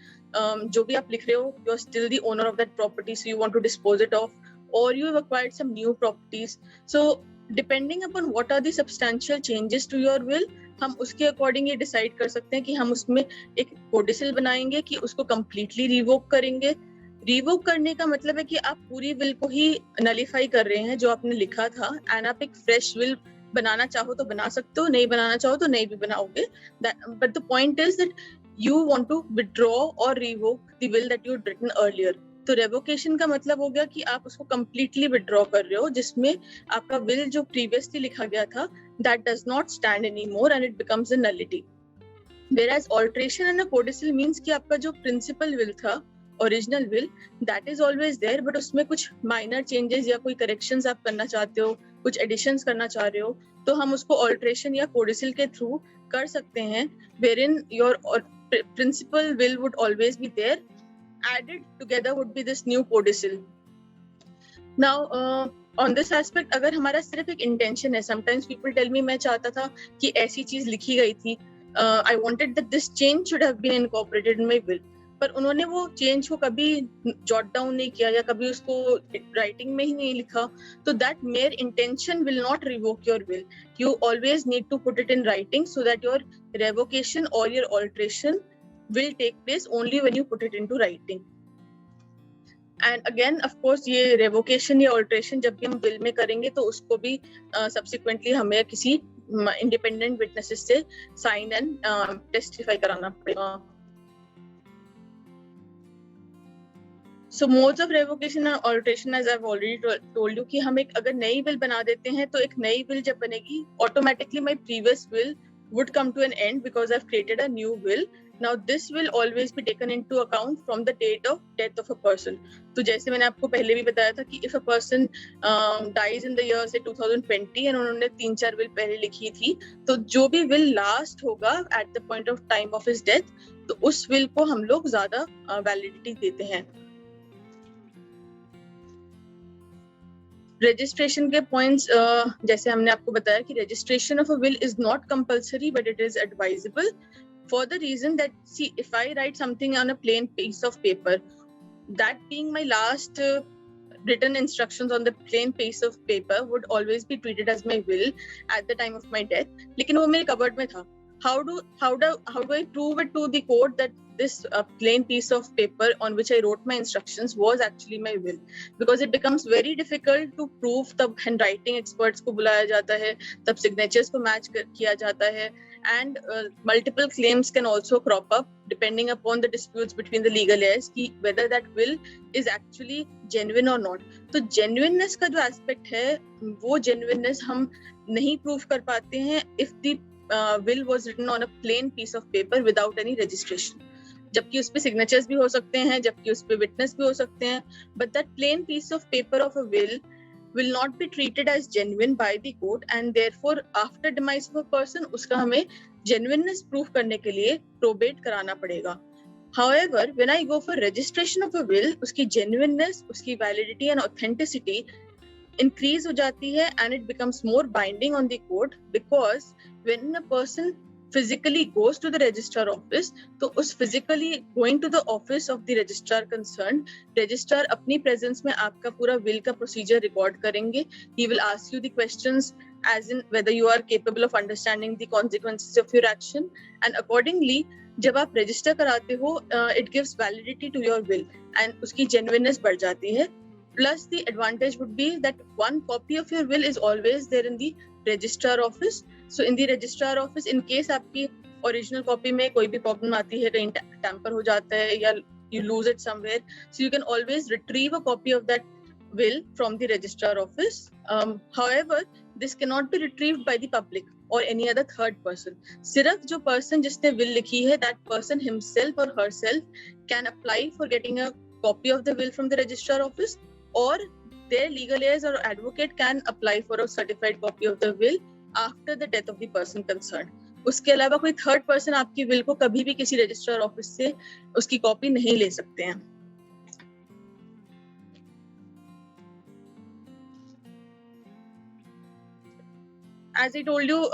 जो भी आप लिख रहे हो, you are still the owner of that property, so you want to dispose it off, or you have acquired some new properties. So depending upon what are the substantial changes to your will, हम उसके according ये decide कर सकते हैं कि हम उसमें एक कोडिसिल बनाएंगे कि उसको कम्प्लीटली रिवोक करेंगे. रिवोक करने का मतलब है कि आप पूरी विल को ही नलिफाई कर रहे हैं जो आपने लिखा था, एंड आप एक फ्रेश विल बनाना चाहो तो बना सकते हो, नहीं बनाना चाहो तो नहीं भी बनाओगे. But the point is that you want to withdraw और revoke the will that you had written earlier. तो रेवोकेशन का मतलब हो गया कि आप उसको कम्प्लीटली विथड्रॉ कर रहे हो, जिसमें आपका विल जो प्रीवियसली लिखा गया था that does not stand anymore and it becomes a nullity. Whereas alteration and a codicil means कि आपका जो principal will था, original will, that is always there, but उसमें कुछ minor changes या कोई corrections आप करना चाहते हो, कुछ additions करना चाह रहे हो, तो हम उसको alteration या codicil के through कर सकते हैं, wherein your principal will would always be there, added together would be this new codicil. Now on this aspect, अगर हमारा सिर्फ एक intention है, sometimes people tell me मैं चाहता था कि ऐसी चीज लिखी गई थी, I wanted that this change should have been incorporated in my will, पर उन्होंने वो change को कभी jot down नहीं किया या कभी उसको writing में ही नहीं लिखा, तो that mere intention will not revoke your will. You always need to put it in writing so that your revocation or your alteration will take place only when you put it into writing. And again, of course, ये revocation या alteration जब भी हम will में करेंगे तो उसको भी subsequently हमें किसी independent witnesses से sign and testify कराना पड़ेगा. So modes of revocation and alteration, as I've already told you, कि हम एक अगर नई will बना देते हैं तो एक नई will जब बनेगी, automatically my previous will would come to an end because I've created a new will. Now this will always be taken into account from the date of death of a person. तो जैसे मैंने आपको पहले भी बताया था कि if a person dies in the year say 2020 and उन्होंने 3-4 will पहले लिखी थी, तो जो भी will last होगा at the point of time of his death, तो उस will को हम लोग ज़्यादा validity देते हैं. Registration के points जैसे हमने आपको बताया कि registration of a will is not compulsory but it is advisable. For the reason that, see, if I write something on a plain piece of paper, that being my last written instructions on the plain piece of paper would always be treated as my will at the time of my death. लेकिन वो मेरे cupboard में था. How do I prove it to the court that this plain piece of paper on which I wrote my instructions was actually my will? Because it becomes very difficult to prove. तब handwriting experts को बुलाया जाता है, तब signatures को match किया जाता है, and multiple claims can also crop up depending upon the disputes between the legal heirs कि whether that will is actually genuine or not. तो genuineness का जो aspect है, वो genuineness हम नहीं prove कर पाते हैं if the will was written on a plain piece of paper without any registration. जबकि उस पे signatures भी हो सकते हैं, जबकि उस पे witness भी हो सकते हैं, but that plain piece of paper of a will not be treated as genuine by the court, and therefore after demise of a person उसका हमें genuineness proof करने के लिए probate कराना पड़ेगा. However, when I go for registration of a will, उसकी genuineness, उसकी validity and authenticity increase हो जाती है and it becomes more binding on the court, because when a person physically goes to the registrar office, तो उस physically going to the office of the registrar concerned, registrar अपनी presence में आपका पूरा will का procedure record करेंगे. He will ask you the questions as in whether you are capable of understanding the consequences of your action, and accordingly जब आप register कराते हो, it gives validity to your will and उसकी genuineness बढ़ जाती है. Plus the advantage would be that one copy of your will is always there in the registrar office. So in the registrar office, in case आपकी original copy में कोई भी problem आती है, कहीं tamper हो जाता है या you lose it somewhere, so you can always retrieve a copy of that will from the registrar office. However, this cannot be retrieved by the public or any other third person. सिर्फ जो person जिसने will लिखी है, that person himself or herself can apply for getting a copy of the will from the registrar office, or their legal heirs or advocate can apply for a certified copy of the will after the death of the person concerned. उसके अलावा कोई third person आपकी will को कभी भी किसी registrar office से उसकी copy नहीं ले सकते हैं. As I told you,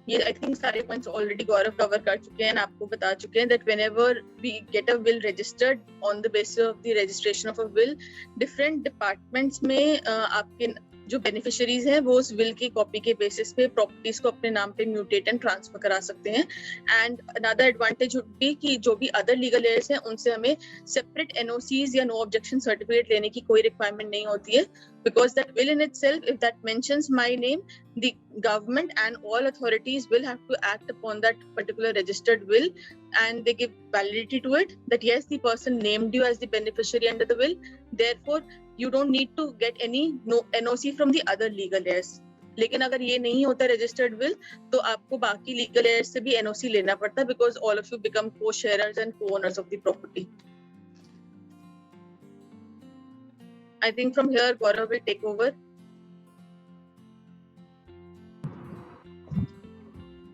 ये I think सारे points already Gaurav cover कर चुके हैं, आपको बता चुके हैं that whenever we get a will registered on the basis of the registration of a will, different departments में आपके जो beneficiaries हैं वो उस will की copy के basis पे properties को अपने नाम पे mutate and transfer करा सकते हैं. And another advantage would be कि जो भी other legal heirs हैं उनसे हमें separate NOCs या no objection certificate लेने की कोई requirement नहीं होती है, because that will in itself, if that mentions my name, the government and all authorities will have to act upon that particular registered will, and they give validity to it that yes, the person named you as the beneficiary under the will, therefore you don't need to get any NOC from the other legal heirs. लेकिन अगर ये नहीं होता registered will, तो आपको बाकी legal heirs से भी NOC लेना पड़ता है, because all of you become co-sharers and co-owners of the property. I think from here Gaurav will take over.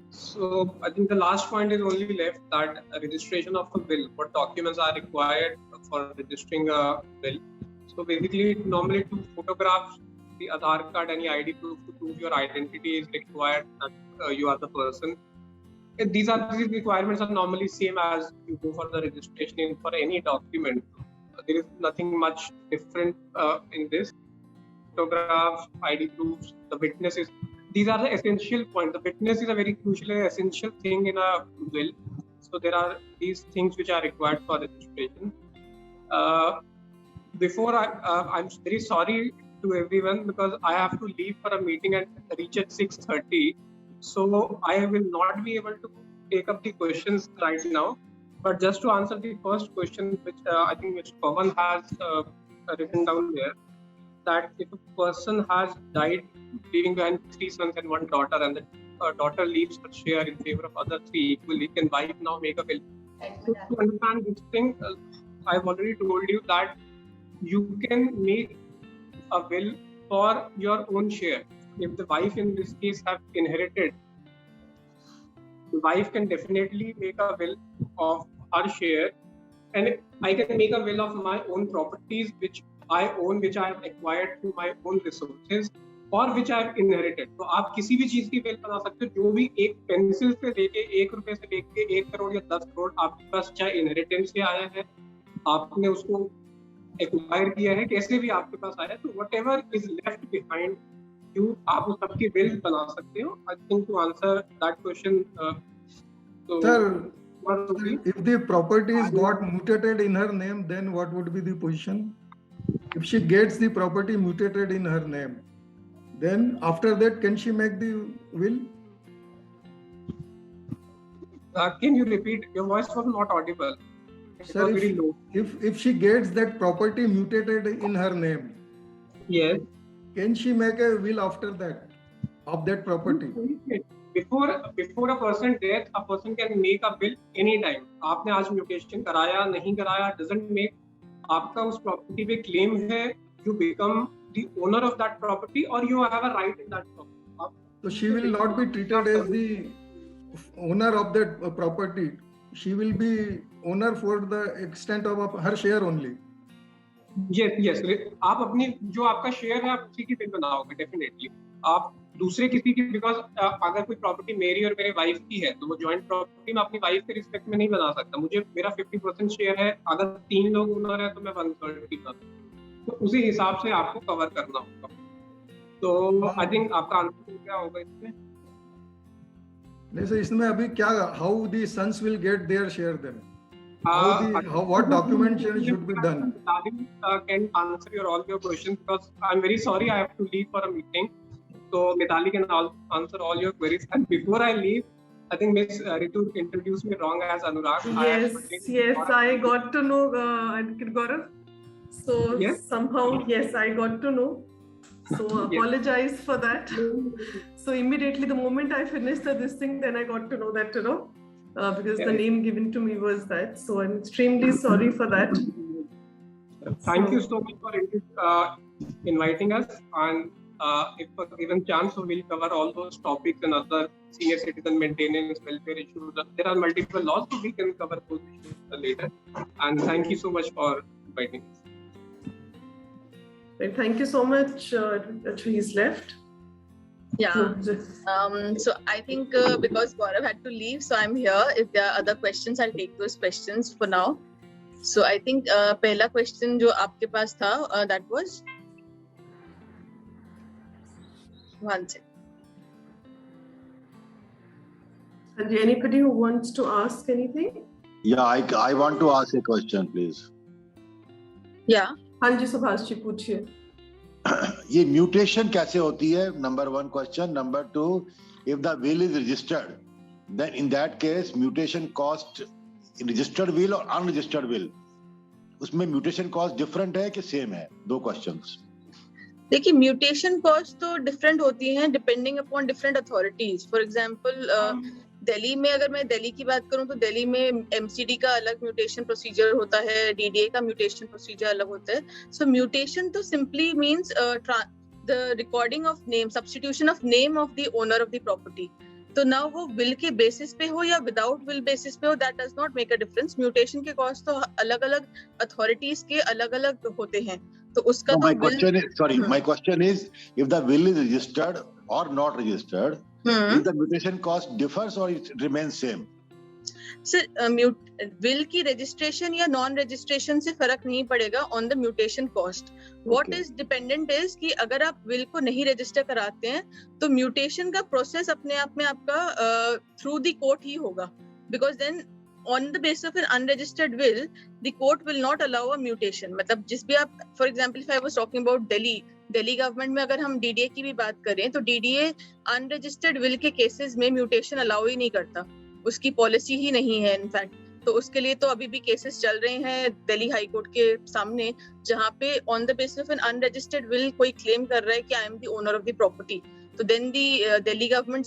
So I think the last point is only left, that registration of a will. What documents are required for registering a will? So basically, normally 2 photographs, the Aadhaar card, any ID proof to prove your identity is required that you are the person. And these requirements are normally same as you go for the registration for any document. There is nothing much different in this. Photographs, ID proofs, the witnesses. These are the essential points. The witness is a very crucial and essential thing in a will. So there are these things which are required for registration. Before I'm very sorry to everyone because I have to leave for a meeting and reach at 6:30. So I will not be able to take up the questions right now. But just to answer the first question, which I think Mr. Pawan has written down there, that if a person has died leaving behind 3 sons and 1 daughter, and the a daughter leaves her share in favor of other three equally, can wife now make a will? So to understand this thing, I've already told you that you can make a will for your own share. If the wife in this case have inherited, the wife can definitely make a will of her share, and I can make a will of my own properties which I own, which I have acquired through my own resources, और which I have inherited. तो आप किसी भी चीज की bill बना सकते हो, जो भी एक पेंसिल से लेके 1 रुपए से लेके 1 करोड़ या 10 करोड़ आपके पास चाहे इनहेरिटेंस से आया है, आपने उसको एक्वायर किया है, कैसे भी आपके पास आया, तो whatever is left behind you, आप उस सबकी बिल बना सकते हो. I think to answer that question, so Sir, if the property is got mutated in her name, then what would be the position? If she gets the property mutated in her name, then after that, can she make the will? can you repeat? Your voice was not audible. It Sir, was very low. if she gets that property mutated in her name, Yes. can she make a will after that of that property? Before a person death, a person can make a will anytime. आपने आज mutation कराया नहीं कराया doesn't make, आपका उस property पे claim है, you become the owner of that property or you have a right in that property. So she will not be treated as the owner of that property. She will be owner for the extent of her share only. Yes. आप अपनी जो आपका share है आप उसी की bill बनाओगे definitely. आप दूसरे किसी की, बिकॉज अगर कोई प्रॉपर्टी मेरी और मेरे वाइफ की है तो वो जॉइंट प्रॉपर्टी में अपनी वाइफ के रिस्पेक्ट में नहीं बना सकता. मुझे मेरा 50% शेयर है, अगर 3 लोग ओनर है तो मैं 1/3 की बना, तो उसी हिसाब से आपको कवर करना होगा. तो आई थिंक आपका आंसर क्या होगा इसमें? नहीं सर, इसमें अभी क्या, how the sons will get their share then, what documentation should be done? Can answer all your questions because I'm very sorry I have to leave for a meeting. So Mithali can answer all your queries. And before I leave, I think Ms. Ritu introduced me wrong as Anurag. Yes, I got to know, Gaurav. So yes? somehow, yes, I got to know. So apologize for that. So immediately the moment I finished this thing, then I got to know that, because the name given to me was that. So I'm extremely sorry for that. Thank you so much for inviting us. And if a given chance, so we'll cover all those topics and other senior citizen maintenance, welfare issues. There are multiple laws, so we can cover those issues later. And thank you so much for inviting us. Thank you so much. He's left. Yeah. So I think because Gaurav had to leave, so I'm here. If there are other questions, I'll take those questions for now. So I think पहला question जो आपके पास था, that was one second. Anybody who wants to ask anything? Yeah, I want to ask a question, please. Yeah. हाँ जी सुभाष जी पूछिए. ये mutation कैसे होती है? Number 1 question. Number 2, if the will is registered, then in that case mutation cost in registered will or unregistered will, उसमें mutation cost different है कि same है? 2 questions. देखिए म्यूटेशन कॉस्ट तो डिफरेंट होती हैं depending upon different authorities. For example Delhi में, अगर मैं दिल्ली की बात करूं तो दिल्ली में एमसीडी का अलग म्यूटेशन प्रोसीजर होता है, डीडीए का म्यूटेशन प्रोसीजर अलग होता है. सो म्यूटेशन तो simply means the recording of name, substitution of name of the owner of the property. तो ना वो विल के बेसिस पे हो या विदाउट विल बेसिस पे हो, that does not make a difference. Mutation के कॉस्ट तो अलग अलग अथॉरिटीज के अलग अलग होते हैं. तो उसका my question is if the will is registered or not registered, if the mutation cost differs or it remains same? Sir will की रजिस्ट्रेशन या नॉन रजिस्ट्रेशन से फर्क नहीं पड़ेगा on the mutation cost. What is dependent is कि अगर आप will को नहीं रजिस्टर कराते हैं तो म्यूटेशन का प्रोसेस अपने आप में आपका थ्रू द कोर्ट ही होगा. Because then on the basis of an unregistered will, the court will not allow a mutation. मतलब जिस भी आप, for example, if I was talking about Delhi government में अगर हम DDA की भी बात करें तो DDA unregistered will के cases में mutation allow ही नहीं करता. उसकी policy ही नहीं है इनफैक्ट. तो उसके लिए तो अभी भी केसेस चल रहे हैं दिल्ली हाई कोर्ट के सामने, जहाँ पे on the basis of an unregistered will कोई क्लेम कर रहा है कि I am the owner of the property. तो then the Delhi government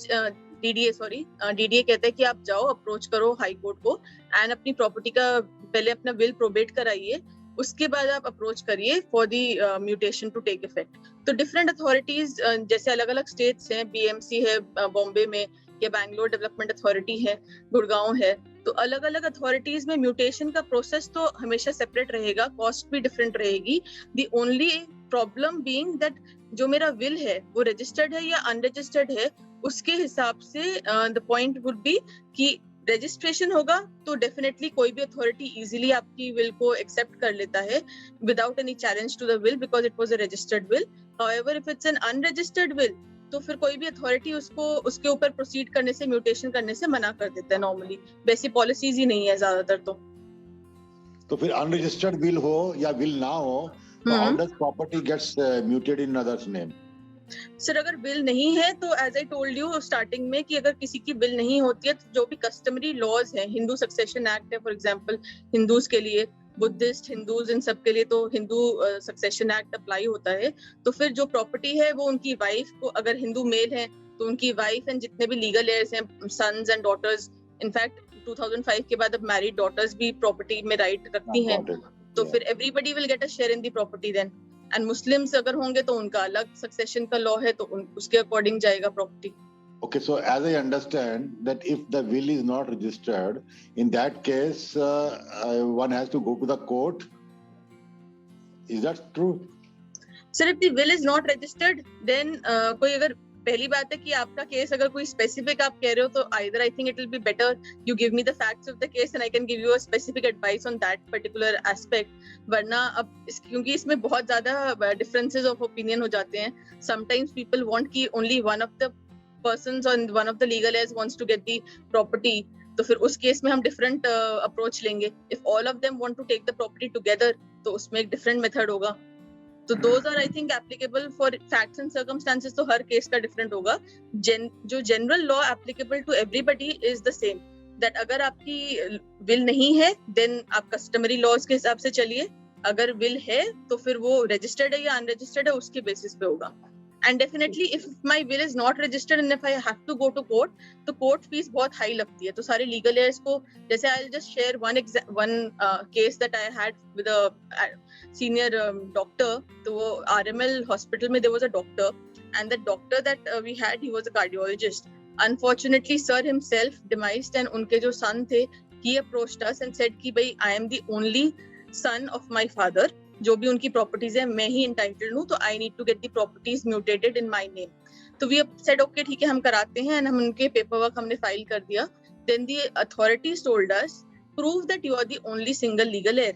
DDA कहता है कि आप जाओ अप्रोच करो हाई कोर्ट को एंड अपनी प्रॉपर्टी का पहले अपना विल प्रोबेट कराइए, उसके बाद आप अप्रोच करिए for the mutation to take effect. तो डिफरेंट अथॉरिटीज जैसे अलग अलग स्टेट्स हैं, बीएमसी है बॉम्बे में, या बैंगलोर डेवलपमेंट अथॉरिटी है, गुड़गांव है, तो अलग अलग अथॉरिटीज में म्यूटेशन का प्रोसेस तो हमेशा सेपरेट रहेगा, कॉस्ट भी डिफरेंट रहेगी। The only problem being that जो मेरा विल है वो रजिस्टर्ड है या अनरजिस्टर्ड है, उसके हिसाब से द पॉइंट वुड बी कि रजिस्ट्रेशन होगा तो डेफिनेटली कोई भी अथॉरिटी इजीली आपकी विल को एक्सेप्ट कर लेता है without any challenge to the will because it was a registered will. However if it's an unregistered will तो फिर कोई भी अथॉरिटी उसको उसके ऊपर प्रोसीड करने से, म्यूटेशन करने से मना कर देता है नॉर्मली। वैसी पॉलिसीज ही नहीं है ज्यादातर। तो फिर अनरजिस्टर्ड विल हो या विल ना हो, how does property gets muted in others name? Sir अगर बिल नहीं है तो as I told you starting में कि अगर किसी की बिल नहीं होती है तो जो भी कस्टमरी लॉज है, हिंदू सक्सेशन एक्ट है फॉर एग्जांपल हिंदूज के लिए, बुद्धिस्ट हिंदूज इन सब के लिए तो हिंदू सक्सेशन एक्ट अप्लाई होता है। तो फिर जो प्रॉपर्टी है वो उनकी वाइफ को, अगर हिंदू मेल है तो उनकी वाइफ एंड जितने भी लीगल हेयर्स हैं, सन्स एंड डॉटर्स, इनफैक्ट 2005 के बाद अब मैरिड डॉटर्स भी प्रॉपर्टी में राइट रखती हैं, तो फिर everybody will get a share in the property then. And Muslims अगर होंगे तो उनका अलग सक्सेशन का लॉ है तो उसके अकॉर्डिंग जाएगा property. Okay, so as I understand that if the will is not registered, in that case, one has to go to the court. Is that true? Sir, if the will is not registered, then कोई अगर पहली बात है कि आपका case अगर कोई specific आप कह रहे हो तो either I think it will be better you give me the facts of the case and I can give you a specific advice on that particular aspect. वरना अब क्योंकि इसमें बहुत ज्यादा differences of opinion हो जाते हैं. Sometimes people want कि only one of the persons on one of the legal heirs wants to get the property, तो फिर उस केस में हम different approach लेंगे. If all of them want to take the property together, तो उसमें एक different method होगा. तो those are I think applicable for facts and circumstances, तो हर केस का different होगा. जो general law applicable to everybody is the same. That अगर आपकी will नहीं है, then आप customary laws के हिसाब से चलिए. अगर will है, तो फिर वो registered है या unregistered है उसके basis पे होगा. And definitely if my will is not registered and if I have to go to court, तो court fees बहुत high लगती है. तो सारे legal heirs को, जैसे I'll just share one case that I had with a senior doctor. तो वो RML hospital में there was a doctor, and the doctor that we had, he was a cardiologist. Unfortunately, sir himself demised, and उनके जो son थे, he approached us and said कि भाई I am the only son of my father. जो भी उनकी properties है मैं ही इंटाइटल्ड हूँ, तो I need to get the properties mutated in my name. तो वी सेड ओके ठीक है हम कराते हैं, एंड हम उनके पेपर वर्क हमने फाइल कर दिया. Then the authorities told us prove that you are the only single legal heir,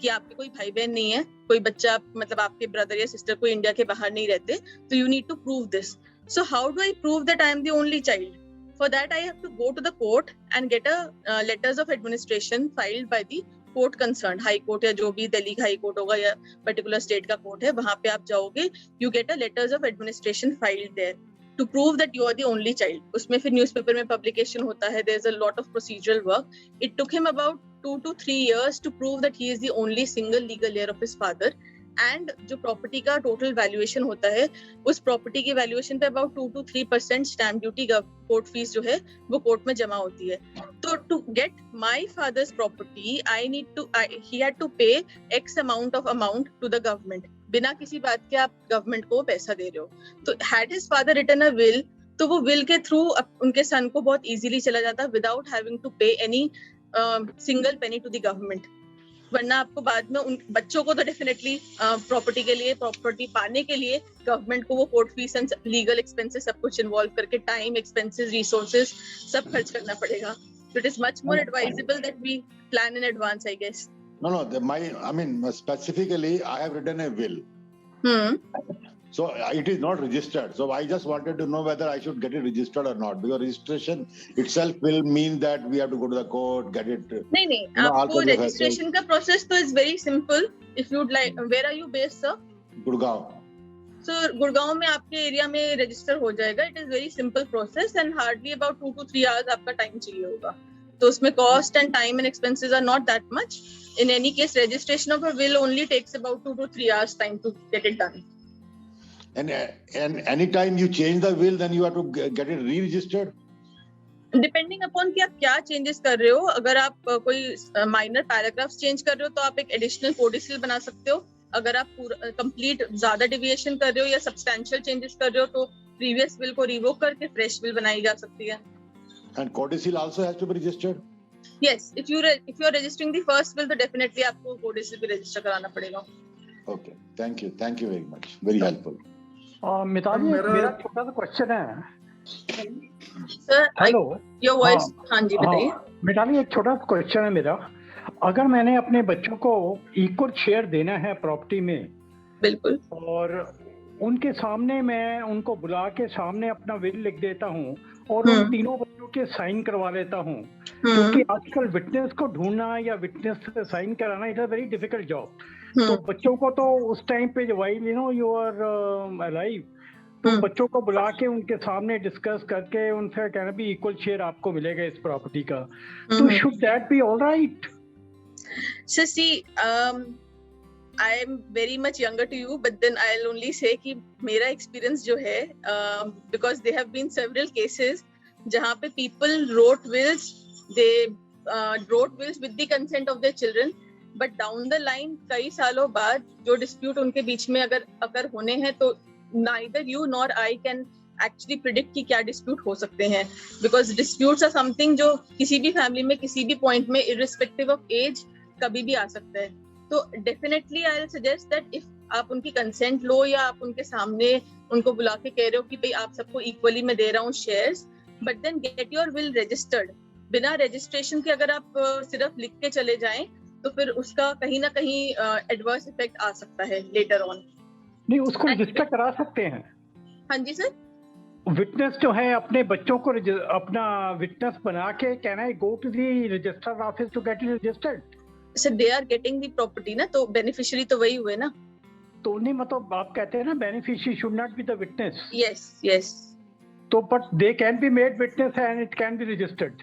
कि आपके कोई भाई बहन नहीं है, कोई बच्चा मतलब आपके ब्रदर या सिस्टर कोई इंडिया के बाहर नहीं रहते, तो you need to prove this. So how do I prove that I am the only child? For that I have to go to the court and get a letters of administration filed by the court concern, high court या जो भी Delhi high court होगा या particular state का court है, वहां पे आप जाओगे, you get a letters of administration filed there to prove that you are the only child. उसमें फिर न्यूज़पेपर में पब्लिकेशन होता है, there is a lot of procedural work. It took him about 2 to 3 years to prove that he is the only single legal heir of his father. And जो property का total valuation होता है, उस property की valuation पे about 2 to 3% stamp duty का court fees जो है वो कोर्ट में जमा होती है. तो to get my father's property he had to pay X amount to the government, बिना किसी बात के आप गवर्नमेंट को पैसा दे रहे हो. तो had his father written a will, तो वो विल के थ्रू उनके सन को बहुत इजीली चला जाता without having to pay any single penny to the government. वरना आपको बाद में उन बच्चों को तो डेफिनेटली प्रॉपर्टी के लिए, प्रॉपर्टी पाने के लिए गवर्नमेंट को वो court fees and legal expenses सब कुछ इन्वॉल्व करके टाइम, एक्सपेंसेस, रिसोर्सेज सब खर्च करना पड़ेगा. So it is much more advisable that we plan in advance, I guess. No, specifically I have written a will. So it is not registered. So I just wanted to know whether I should get it registered or not, because registration itself will mean that we have to go to the court, get it. नहीं, आपको registration का process तो is very simple. If you'd like, where are you based, sir? Gurgaon. So Gurgaon में आपके area में register हो जाएगा. It is very simple process and hardly about 2 to 3 hours आपका टाइम चाहिए होगा. तो उसमें cost and time and expenses are not that much. In any case, registration of a will only takes about 2 to 3 hours time to get it done. And anytime you change the will, then you have to get it re-registered? Depending upon कि आप क्या changes कर रहे हो। अगर आप कोई minor paragraphs change कर रहे हो तो आप एक एडिशनल कोडिसिल बना सकते हो। अगर आप पूरा कंप्लीट ज्यादा डिविएशन कर रहे हो या सब्सटैंशियल चेंजेस कर रहे हो तो प्रीवियस विल को रिवोक करके फ्रेश विल बनाई जा सकती है। And codicil also has to be registered? Yes, if you are registering the first will, तो definitely आपको codicil भी register कराना पड़ेगा। Okay, thank you very much, very helpful. Mitali मेरा छोटा सा क्वेश्चन है। Sir, हेलो, your voice, हाँ जी बताइए। मिताली एक छोटा सा क्वेश्चन है मेरा, अगर मैंने अपने बच्चों को इक्वल शेयर देना है प्रॉपर्टी में, बिल्कुल, और उनके सामने मैं उनको बुला के सामने अपना विल लिख देता हूँ और उन तीनों बच्चों के साइन करवा लेता हूँ, क्योंकि आजकल विटनेस को ढूंढना या विटनेस से साइन कराना is a very difficult job. तो बच्चों को तो उस टाइम पे व्हाइल यू आर अलाइव, तो बच्चों को बुला के उनके सामने डिस्कस करके उनसे कहना भी इक्वल शेयर आपको मिलेगा इस प्रॉपर्टी का, तो should that be all right? So see, I am very much younger to you, but then I'll only say कि मेरा experience जो है, because there have been several cases जहाँ पे people wrote wills, they wrote wills with the consent of their children, but down the line कई सालों बाद जो dispute उनके बीच में अगर होने हैं तो neither you nor I can actually predict कि क्या dispute हो सकते हैं, because disputes are something जो किसी भी family में किसी भी point में irrespective of age कभी भी आ सकता है। तो definitely I will suggest that if आप उनकी कंसेंट लो या आप उनके सामने उनको बुला के कह रहे हो कि भाई आप सबको इक्वली मैं दे रहा हूँ shares, but then get your will registered. बिना रजिस्ट्रेशन के अगर आप सिर्फ लिख के चले जाएं तो फिर उसका कहीं ना कहीं एडवर्स इफेक्ट आ सकता है लेटर ऑन। नहीं, उसको रजिस्टर करा सकते हैं। हाँ जी सर, विटनेस जो है अपने बच्चों को अपना विटनेस बना के can I go to the register office to get it registered? Sir they are getting the property ना, तो बेनिफिशियरी तो वही हुए ना। तो नहीं, मतलब आप कहते हैं ना beneficiary should not be the witness. Yes तो but they can be made witness and it can be registered.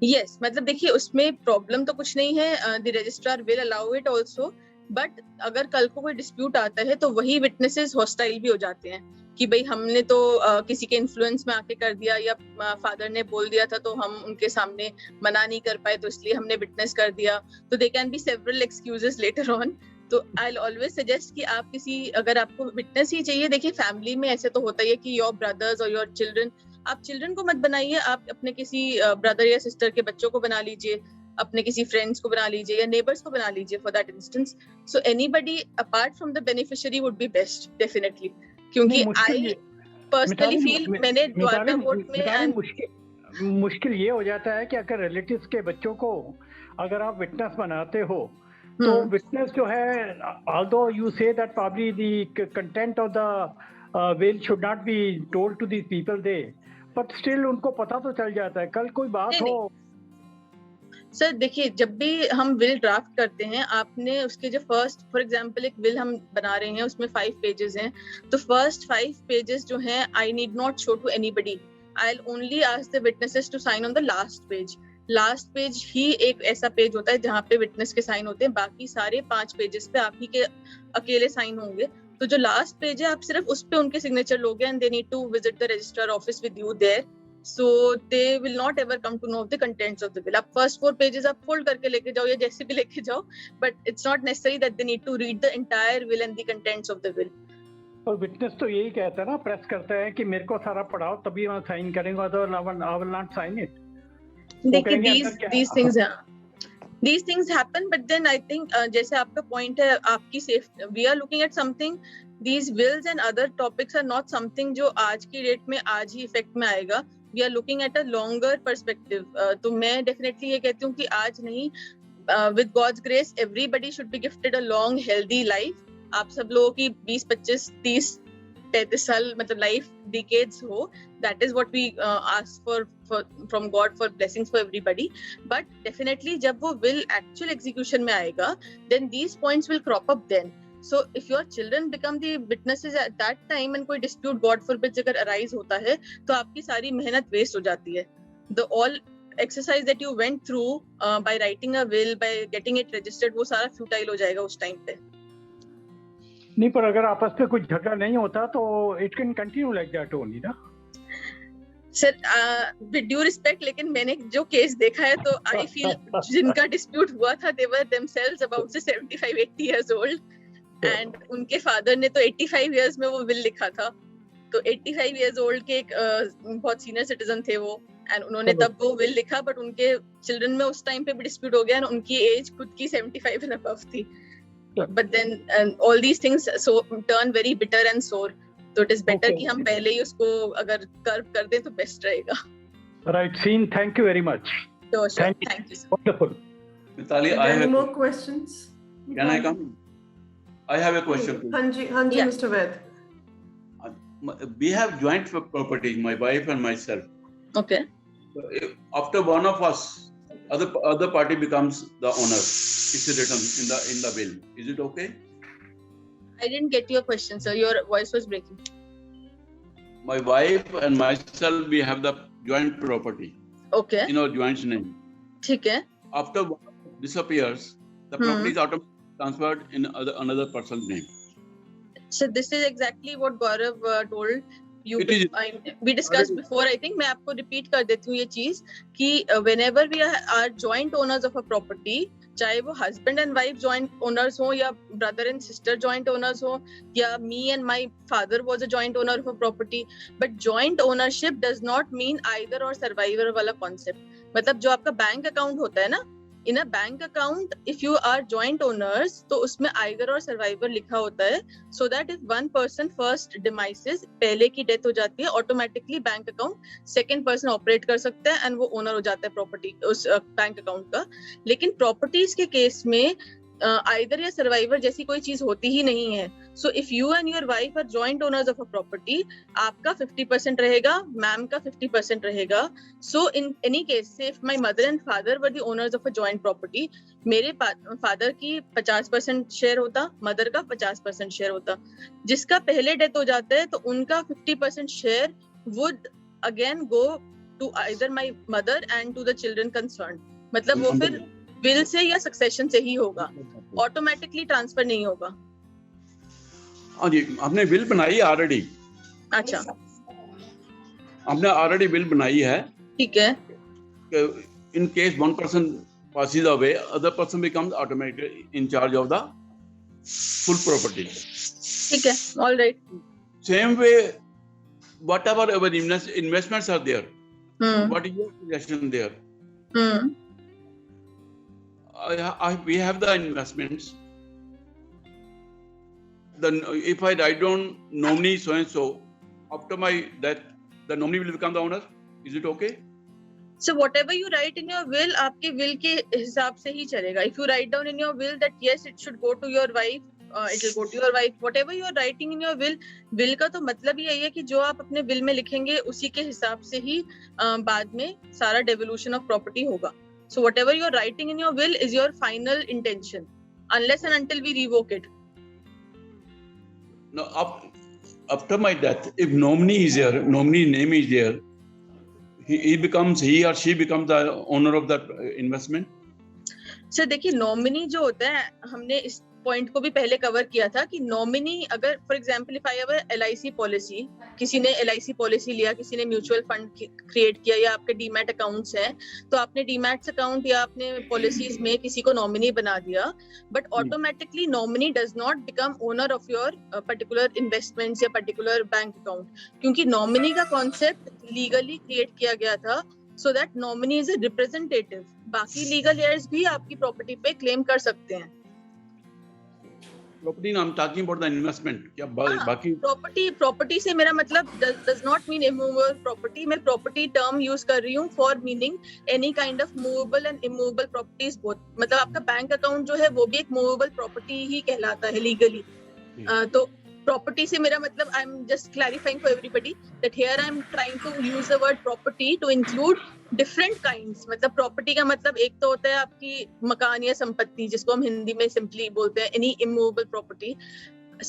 Yes, मतलब देखिए उसमें प्रॉब्लम तो कुछ नहीं है, the registrar will allow it also, but अगर कल को कोई डिस्प्यूट आता है तो वही विटनेसेस हॉस्टाइल भी हो जाते हैं कि भाई हमने तो किसी के इन्फ्लुएंस में आके कर दिया या फादर ने बोल दिया था तो हम उनके सामने मना नहीं कर पाए तो इसलिए हमने विटनेस कर दिया। तो दे can B several excuses later on. तो आई विल ऑलवेज सजेस्ट कि आप अगर आपको विटनेस ही चाहिए, देखिए फैमिली में ऐसे तो होता ही है कि योर ब्रदर्स और योर चिल्ड्रन, आप चिल्ड्रन को मत बनाइए, आप अपने किसी ब्रदर या सिस्टर के बच्चों को बना लीजिए, अपने किसी फ्रेंड्स को बना लीजिए या नेबर्स को बना लीजिए for that instance. So anybody apart from the beneficiary would be best definitely, क्योंकि आई पर्सनली फील मैंने द्वारका कोर्ट में मुश्किल ये हो जाता है कि अगर रिलेटिव्स के बच्चों को अगर आप विटनेस बनाते हो तो विटनेस जो है, although you say that probably the content of the will should not be told to these people there, but still उनको पता तो चल जाता है कल कोई बात हो। सर देखिए जब भी हम विल ड्राफ्ट करते हैं, आपने उसके जो फर्स्ट फॉर एग्जांपल एक विल हम बना रहे हैं उसमें 5 पेजेस हैं, तो फर्स्ट 5 पेजेस जो हैं I need not show to anybody, I will only ask the witnesses to sign on the last page. Last page ही एक ऐसा पेज होता है जहाँ पे विटनेस के साइन होते हैं, बाकी सारे 5 पेजेस पे आप ही के अकेले साइन होंगे। तो जो लास्ट पेज है आप सिर्फ उस पे उनके सिग्नेचर लोगे and they need to visit the registrar office with you there, so they will not ever come to know the contents of the will। आप first 4 pages आप fold करके लेके जाओ या जैसे भी लेके जाओ, but it's not necessary that they need to read the entire will and the contents of the will। और विटनेस तो यही कहता है ना, प्रेस करता है कि मेरे को सारा पढ़ाओ तभी मैं साइन करेंगे, otherwise I will not sign it। देखिए these things happen, but then I think जैसे आपका point है आपकी safe, we are looking at something, these wills and other topics are not something जो आज की डेट में आज ही इफेक्ट में आएगा, we are looking at a longer perspective। तो मैं definitely ये कहती हूँ कि आज नहीं, with God's grace everybody should be gifted a long healthy life। आप सब लोगों की 20, 25, 30, 33 साल मतलब लाइफ decades हो, that is what we ask for from God for blessings for everybody। But definitely जब वो will actual execution में आएगा, then these points will crop up then। So if your children become the witnesses at that time and कोई dispute God forbid अगर arise होता है तो आपकी सारी मेहनत waste हो जाती है। The all exercise that you went through by writing a will, by getting it registered, वो सारा futile हो जाएगा उस टाइम पे। नहीं, पर अगर आपस में कुछ झगड़ा नहीं होता तो it can continue like that only ना। सर विद ड्यू रिस्पेक्ट, लेकिन मैंने जो केस देखा है तो आई फील जिनका डिस्प्यूट हुआ था दे वर देमसेल्व्स अबाउट से 75-80 years old एंड उनके फादर ने तो 85 years में वो विल लिखा था। तो 85 years old के एक बहुत सीनियर सिटीजन थे वो, एंड उन्होंने तब वो विल लिखा, बट उनके चिल्ड्रन में उस टाइम पे भी डिस्प्यूट हो गया एंड उनकी एज खुद की 75 एंड अबव थी। But then all these things so turn very bitter and sour, तो इट इज बेटर कि हम पहले ही उसको अगर कर्व कर दें तो बेस्ट रहेगा। राइट सीन, thank you very much. Thank you sir. Wonderful. Mitali, I have any more questions? Can I come? I have a question. Hanji, Yeah. Mr. Ved. We have joint property, my wife and myself. Okay. After one of us, other party becomes the owner. It's written in the will. Is it okay? I didn't get your question, sir. Your voice was breaking. My wife and myself, we have the joint property Okay. in our joint name. ठीक है. After one disappears, the property is automatically transferred in another person's name. So this is exactly what Gaurav told you. It is- We discussed before. I think मैं आपको repeat कर देती हूँ ये चीज कि whenever we are joint owners of a property, चाहे वो husband and wife joint owners हो या brother and sister joint owners हो या me and my father was a joint owner of a property, but joint ownership does not mean either or survivor वाला concept. मतलब जो आपका bank account होता है ना, in a bank account if you are joint owners तो उसमें either or survivor लिखा होता है, so that if one person first demises, पहले की डेथ हो जाती है, automatically bank account second person operate कर सकता है एंड वो ओनर हो जाता है प्रॉपर्टी उस बैंक अकाउंट का। लेकिन प्रॉपर्टीज के केस में आइदर या सर्वाइवर जैसी कोई चीज होती ही नहीं है। So if you and your wife are joint owners of a property, आपका 50% रहेगा, मैम का 50% रहेगा। सो इन एनी केस से if my mother and father were the owners of a joint property, मेरे फादर की 50% शेयर होता, mother का 50% share होता। जिसका पहले डेथ हो जाता है तो उनका 50% share would again go to either my mother and to the children concern. मतलब वो फिर विल से या सक्सेशन से ही होगा, ऑटोमेटिकली ट्रांसफर नहीं होगा। हाँ जी, हमने विल बनाई है ऑलरेडी। अच्छा, हमने ऑलरेडी विल बनाई है। ठीक है। In case one person passes away, other person becomes automatically in charge of the full property. ठीक है, all right. Same way, whatever our investments are there, what is your suggestion there? We have the investments. Then if I write down nominee so and so, after my death, the nominee will become the owner. Is it okay? So whatever you write in your will, आपके will के हिसाब से ही चलेगा. If you write down in your will that yes, it should go to your wife, it will go to your wife. Whatever you are writing in your will का तो मतलब ही यही है कि जो आप अपने will में लिखेंगे उसी के हिसाब से ही बाद में सारा devolution of property होगा. So whatever you are writing in your will is your final intention, unless and until we revoke it. No, after my death, if nominee is there, nominee name is there, he or she becomes the owner of that investment. Sir देखिए, nominee जो होता है, हमने इस point को भी पहले cover किया था कि नॉमिनी अगर for example if I have LIC policy, किसी ने LIC पॉलिसी लिया, किसी ने म्यूचुअल फंड क्रिएट किया या आपके डीमैट अकाउंट्स हैं, तो आपने डीमैट्स अकाउंट या आपने पॉलिसीज में किसी को नॉमिनी बना दिया, but automatically nominee does not become owner of your particular investments या पर्टिकुलर बैंक अकाउंट, क्योंकि नॉमिनी का कॉन्सेप्ट लीगली क्रिएट किया गया था so that nominee is a representative. बाकी लीगल एयर्स भी आपकी प्रॉपर्टी पे क्लेम कर सकते हैं। Property, I'm talking about the investment. क्या बाकी प्रॉपर्टी से मेरा मतलब does not mean immovable property. मैं property term use कर रही हूँ for meaning any kind of movable and immovable properties both. मतलब आपका बैंक अकाउंट जो है वो भी एक movable property ही कहलाता है legally. तो property से मेरा मतलब I'm just clarifying for everybody that here I'm trying to use the word property to include different kinds. मतलब property का मतलब एक तो होता है आपकी मकान या संपत्ति, जिसको हम हिंदी में simply बोलते हैं any immovable property.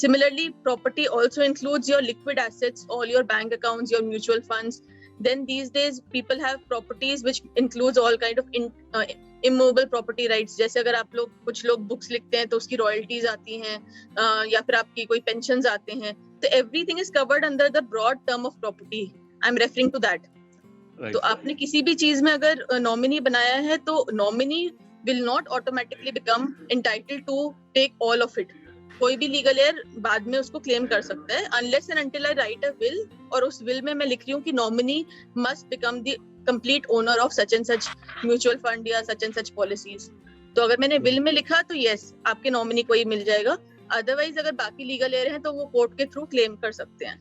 Similarly, property also includes your liquid assets, all your bank accounts, your mutual funds. Then these days people have properties which includes all kind of immovable property rights. जैसे अगर आप लोग कुछ लोग books लिखते हैं तो उसकी रॉयल्टीज आती हैं, या फिर आपकी कोई पेंशन्स आते हैं, तो everything is covered under the broad term of property. I'm referring to that. तो आपने किसी भी चीज में अगर नॉमिनी बनाया है तो nominee will not automatically become entitled to take all of it. कोई भी लीगल एयर बाद में उसको क्लेम कर सकता है unless and until I right a will और उस विल में मैं लिख रही हूँ कि nominee must become the complete owner of such and such mutual fund या सच एंड सच पॉलिसीज. तो अगर मैंने विल में लिखा तो यस आपके नॉमिनी को ही मिल जाएगा. अदरवाइज अगर बाकी लीगल एयर हैं तो वो कोर्ट के थ्रू क्लेम कर सकते हैं.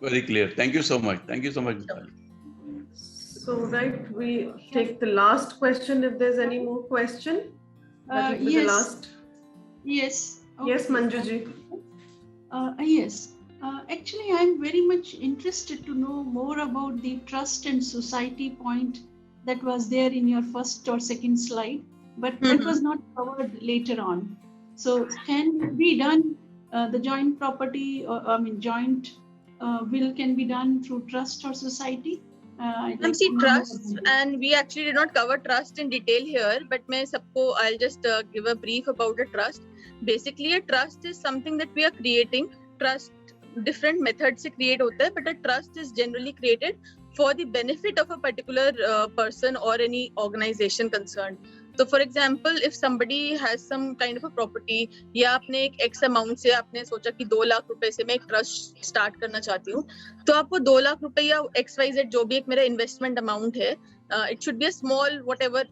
Very clear. Thank you so much. Thank you so much. So right, we take the last question if there's any more question. That will be yes. the last. Yes. Okay. Yes, Manju ji. Yes. Actually, I'm very much interested to know more about the trust and society point that was there in your first or second slide, but that was not covered later on. So can it be done, the joint property, or joint will can be done through trust or society? See, trust, and we actually did not cover trust in detail here, but I'll just give a brief about a trust. Basically, a trust is something that we are creating. Trust different methods se create hota hai, but a trust is generally created for the benefit of a particular person or any organization concerned. So for example, if somebody has some kind of a property या आपने एक X amount से आपने सोचा कि 2 लाख रुपए से मैं एक ट्रस्ट स्टार्ट करना चाहती हूँ, तो आपको 2 लाख रुपए या XYZ जो भी एक मेरा इन्वेस्टमेंट अमाउंट है, it should be a small whatever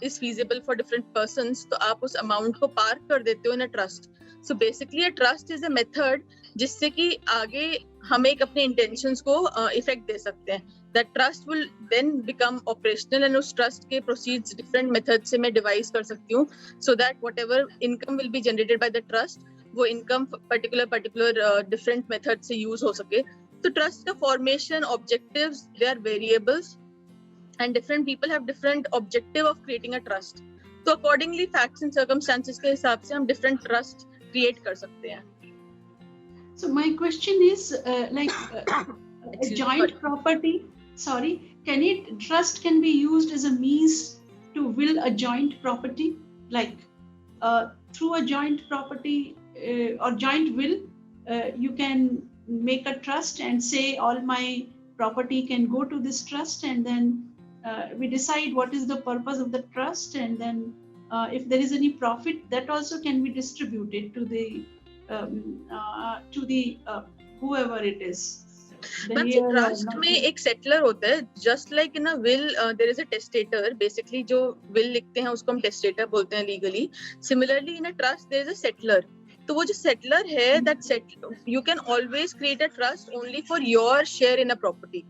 is feasible for different persons, तो आप उस अमाउंट को पार्क कर देते हो in a trust. So basically a trust is a method जिससे कि आगे हम एक अपने इंटेंशंस को इफेक्ट दे सकते हैं. That trust will then become operational and उस trust के proceeds different methods से मैं devise कर सकती हूँ, so that whatever income will be generated by the trust, वो income particular different methods से use हो सके. तो trust का formation, objectives, they are variables and different people have different objective of creating a trust. तो accordingly facts and circumstances के हिसाब से हम different trust create कर सकते हैं. So my question is a joint property. Sorry, trust can be used as a means to will a joint property, like through a joint property or joint will, you can make a trust and say all my property can go to this trust, and then we decide what is the purpose of the trust, and then if there is any profit, that also can be distributed to the whoever it is. Trust में एक settler होता है, just like in a will there is a testator. Basically जो will लिखते हैं उसको हम testator बोलते हैं legally. Similarly in a trust there is a settler. तो वो जो सेटलर है, that settler you can always create a trust only for your share in a property.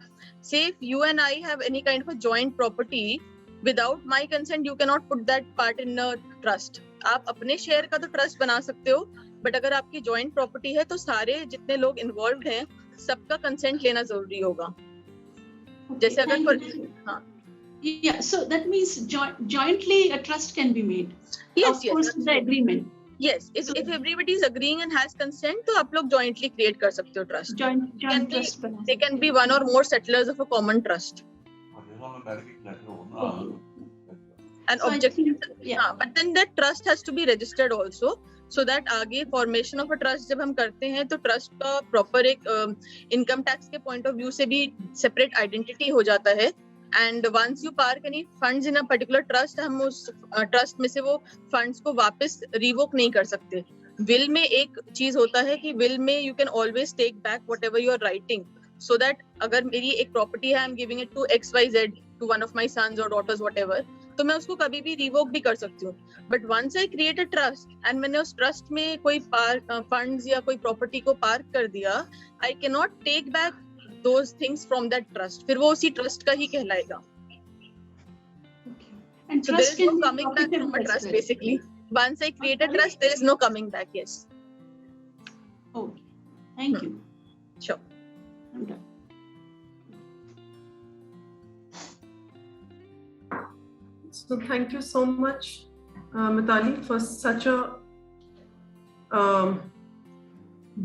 Say if you and I have any kind of a joint property, without my consent you can not put that part in a trust. आप अपने share का तो trust बना सकते हो, but अगर आपकी joint property है तो सारे जितने लोग इन्वॉल्व्ड हैं सबका कंसेंट लेना जरूरी होगा. जैसे अगर yeah, so that means jointly a trust can be made. Yes, of course, the agreement. Yes, if everybody is agreeing and has consent, तो आप लोग jointly create कर सकते हो trust. Joint trust. They can be one or more settlers of a common trust. And so objective, yeah. But then that trust has to be registered also, so that आगे formation of a trust जब हम करते हैं तो trust का proper एक income tax के point of view से भी separate identity हो जाता है. And once you park any funds in a particular trust, हम उस trust में से वो funds को वापस revoke नहीं कर सकते. will में एक चीज होता है कि will में you can always take back whatever you are writing, so that अगर मेरी एक property है, I'm giving it to XYZ, to one of my sons or daughters, whatever, तो मैं उसको कभी भी रिवोक भी कर सकती हूँ. But once I create a trust and मैंने उस ट्रस्ट में कोई फंड्स या कोई प्रॉपर्टी को पार्क कर दिया, I can not take back those things from that trust. फिर वो उसी ट्रस्ट का ही कहलाएगा. And so trust there is can no be coming back from a trust. Basically, once I create a trust, there is no coming back. Yes. Okay. Thank you. Sure. I'm done. So thank you so much, Mitali, for such a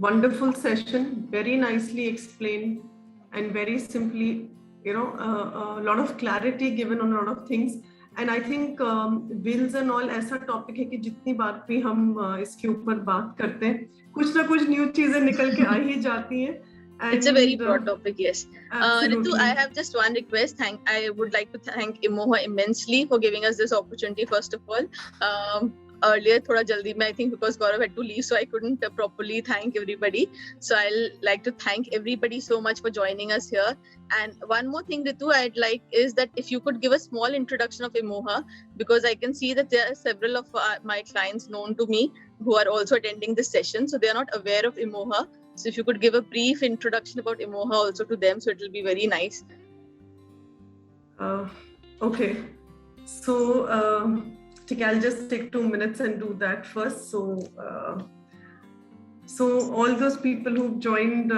wonderful session. Very nicely explained and very simply, a lot of clarity given on a lot of things. And I think wills and all ऐसा topic है कि जितनी बार भी हम इसके ऊपर बात करते हैं, कुछ ना कुछ न्यू चीजें निकल के आ ही जाती हैं. It's a very broad topic, yes. Absolutely. Ritu, I have just one request. I would like to thank Emoha immensely for giving us this opportunity, first of all. Earlier, thoda jaldi mein, I think because Gaurav had to leave, so I couldn't properly thank everybody. So I'll like to thank everybody so much for joining us here. And one more thing, Ritu, I'd like is that if you could give a small introduction of Emoha, because I can see that there are several of my clients known to me who are also attending this session, so they are not aware of Emoha. So if you could give a brief introduction about Emoha also to them, so it will be very nice. Okay. So, I'll just take 2 minutes and do that first. So all those people who've joined,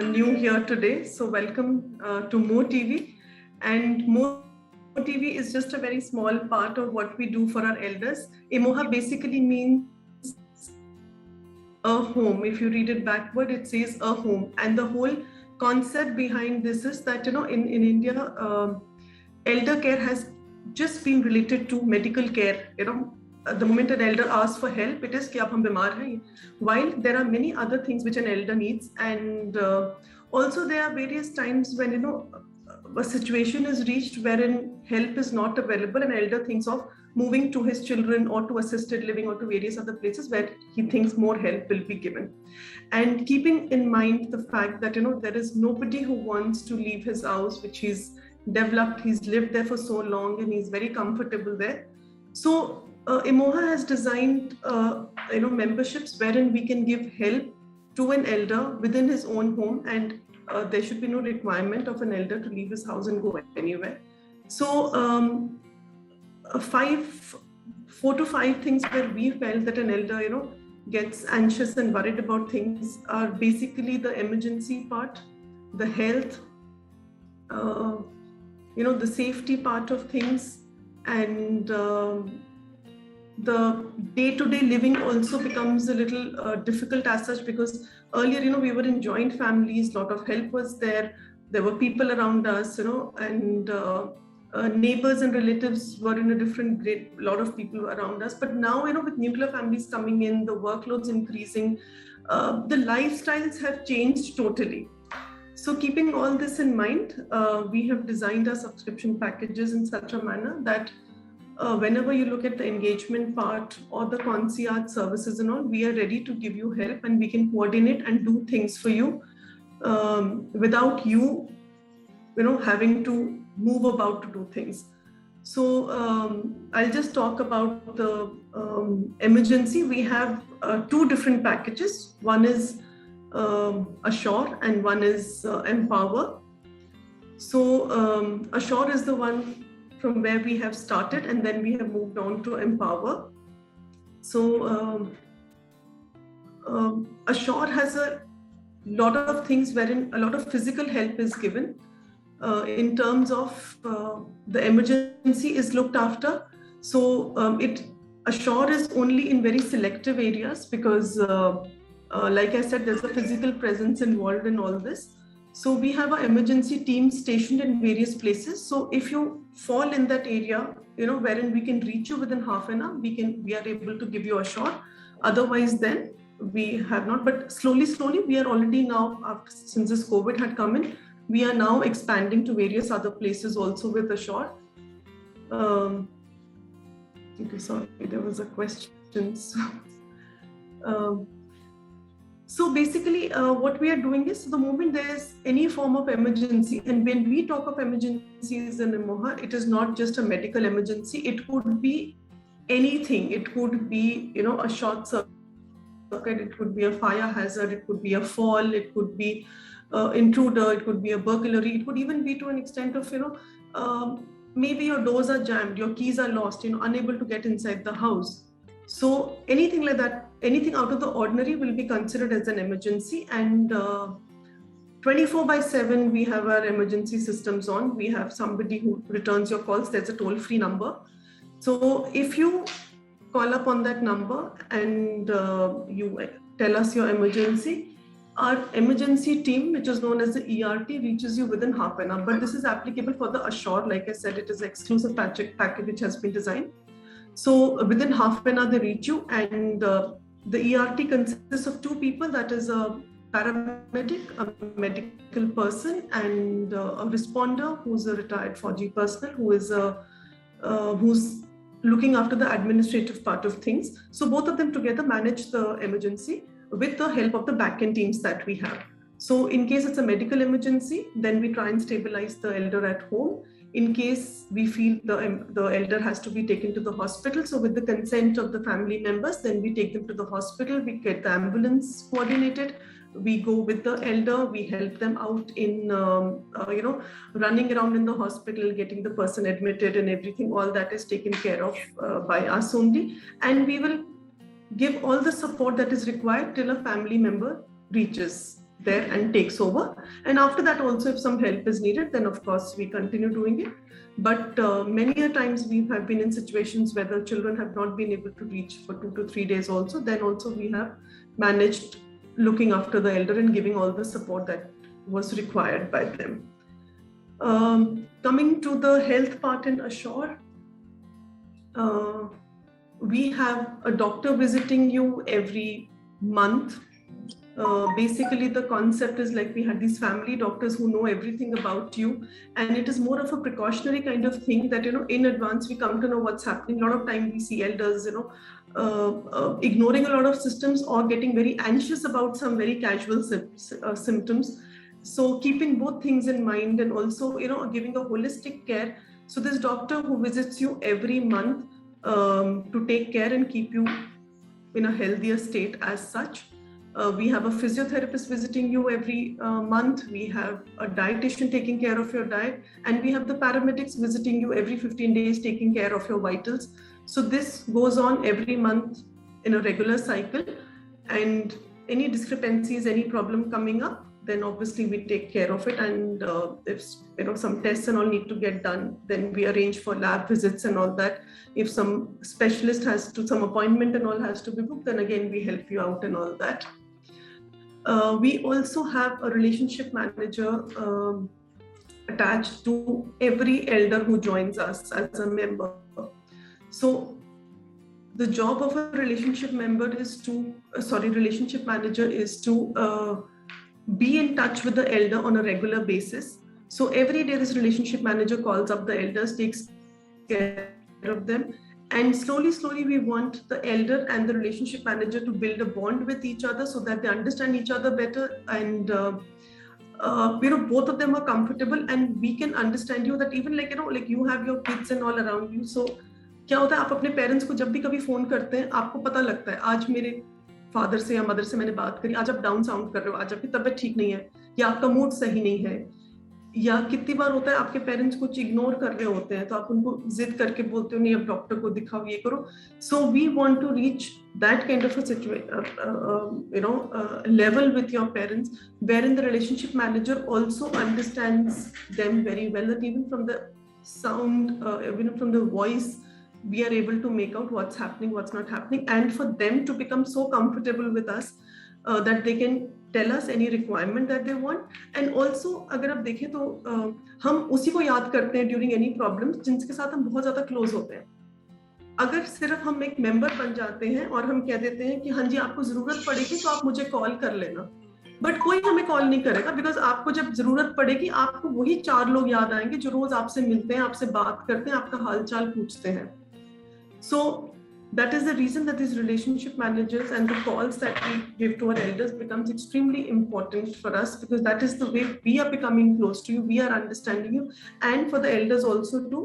new here today. So welcome to Mo TV. And Mo TV is just a very small part of what we do for our elders. Emoha basically means a home. If you read it backward, it says a home. And the whole concept behind this is that, in India, elder care has just been related to medical care. The moment an elder asks for help, it is ki ab hum bimar hain. While there are many other things which an elder needs, and also there are various times when a situation is reached wherein help is not available, and elder thinks of moving to his children or to assisted living or to various other places where he thinks more help will be given. And keeping in mind the fact that there is nobody who wants to leave his house, which he's developed, he's lived there for so long, and he's very comfortable there. So Emoha has designed memberships wherein we can give help to an elder within his own home, and there should be no requirement of an elder to leave his house and go anywhere. So 4 to 5 things where we felt that an elder gets anxious and worried about things are basically the emergency part, the health, the safety part of things, and the day-to-day living also becomes a little difficult as such, because earlier we were in joint families, a lot of help was there were people around us, and neighbors and relatives were in a different grade, a lot of people were around us. But now with nuclear families coming in, the workloads increasing, the lifestyles have changed totally. So keeping all this in mind, we have designed our subscription packages in such a manner that whenever you look at the engagement part or the concierge services and all, we are ready to give you help, and we can coordinate and do things for you without you having to move about to do things. So I'll just talk about the emergency. We have 2 different packages. One is Assure and one is Empower. So Assure is the one from where we have started, and then we have moved on to Empower. So Assure has a lot of things wherein a lot of physical help is given. In terms of the emergency is looked after. So Assure is only in very selective areas because like I said, there's a physical presence involved in all this. So we have an emergency team stationed in various places. So if you fall in that area, wherein we can reach you within half an hour, we are able to give you Assure. Otherwise, then we have not. But slowly, we are already now, since this COVID had come in, we are now expanding to various other places also with Assure. Okay, sorry, there was a question. So basically, what we are doing is, the moment there is any form of emergency, and when we talk of emergencies in Emoha, it is not just a medical emergency. It could be anything. It could be, a short circuit. It could be a fire hazard. It could be a fall. It could be intruder. It could be a burglary. It could even be to an extent of, maybe your doors are jammed, your keys are lost, unable to get inside the house. So anything like that, anything out of the ordinary will be considered as an emergency. And 24/7, we have our emergency systems on. We have somebody who returns your calls. There's a toll-free number. So if you call up on that number and you tell us your emergency, our emergency team, which is known as the ERT, reaches you within half an hour. But this is applicable for the Assure. Like I said, it is an exclusive package which has been designed. So within half an hour, they reach you, and the ERT consists of 2 people. That is a paramedic, a medical person, and a responder who's a retired 4G personnel who's looking after the administrative part of things. So both of them together manage the emergency with the help of the back-end teams that we have. So in case it's a medical emergency, then we try and stabilize the elder at home. In case we feel the elder has to be taken to the hospital, so with the consent of the family members, then we take them to the hospital, we get the ambulance coordinated, we go with the elder, we help them out in, running around in the hospital, getting the person admitted and everything, all that is taken care of by us only. And we will give all the support that is required till a family member reaches there and takes over. And after that also, if some help is needed, then of course we continue doing it. But many a times we have been in situations where the children have not been able to reach for 2 to 3 days also. Then also we have managed looking after the elder and giving all the support that was required by them. Coming to the health part in Assure, we have a doctor visiting you every month. Basically, the concept is like we had these family doctors who know everything about you, and it is more of a precautionary kind of thing that, in advance we come to know what's happening. A lot of time we see elders, ignoring a lot of systems or getting very anxious about some very casual symptoms. So keeping both things in mind and also, giving a holistic care. So this doctor who visits you every month to take care and keep you in a healthier state as such. We have a physiotherapist visiting you every month. We have a dietitian taking care of your diet, and we have the paramedics visiting you every 15 days taking care of your vitals. So this goes on every month in a regular cycle, and any discrepancies, any problem coming up, then obviously we take care of it. And if some tests and all need to get done, then we arrange for lab visits and all that. If some specialist some appointment and all has to be booked, then again we help you out and all that. We also have a relationship manager attached to every elder who joins us as a member. So the job of a relationship manager is to be in touch with the elder on a regular basis. So every day this relationship manager calls up the elders, takes care of them. And slowly, we want the elder and the relationship manager to build a bond with each other so that they understand each other better. And, both of them are comfortable, and we can understand you that even like you have your kids and all around you. So क्या होता है, आप अपने parents को जब भी कभी phone करते हैं, आपको पता लगता है आज मेरे फादर से या मदर से मैंने बात करी, आज आप डाउन साउंड कर रहे हो, आज आपकी तबीयत ठीक नहीं है, या आपका मूड सही नहीं है, या कितनी बार होता है आपके पेरेंट्स कुछ इग्नोर कर रहे होते हैं तो आप उनको जिद करके बोलते हो नहीं अब डॉक्टर को दिखाओ, ये करो. So we want to reach that kind of a level with your parents, wherein the relationship manager also understands them very well, that even from the sound, even from the voice, we are able to make out what's happening, what's not happening, and for them to become so comfortable with us that they can tell us any requirement that they want. And also अगर आप देखें तो हम उसी को याद करते हैं during any problems जिनके साथ हम बहुत ज़्यादा close होते हैं. अगर सिर्फ हम एक मेंबर बन जाते हैं और हम कह देते हैं कि हाँ जी आपको जरूरत पड़ेगी तो आप मुझे कॉल कर लेना, बट कोई हमें कॉल नहीं करेगा, बिकॉज आपको जब जरूरत पड़ेगी आपको वही 4 लोग याद आएंगे जो रोज आपसे मिलते हैं, आपसे बात करते हैं, आपका हालचाल पूछते हैं. सो that is the reason that these relationship managers and the calls that we give to our elders becomes extremely important for us, because that is the way we are becoming close to you, we are understanding you, and for the elders also to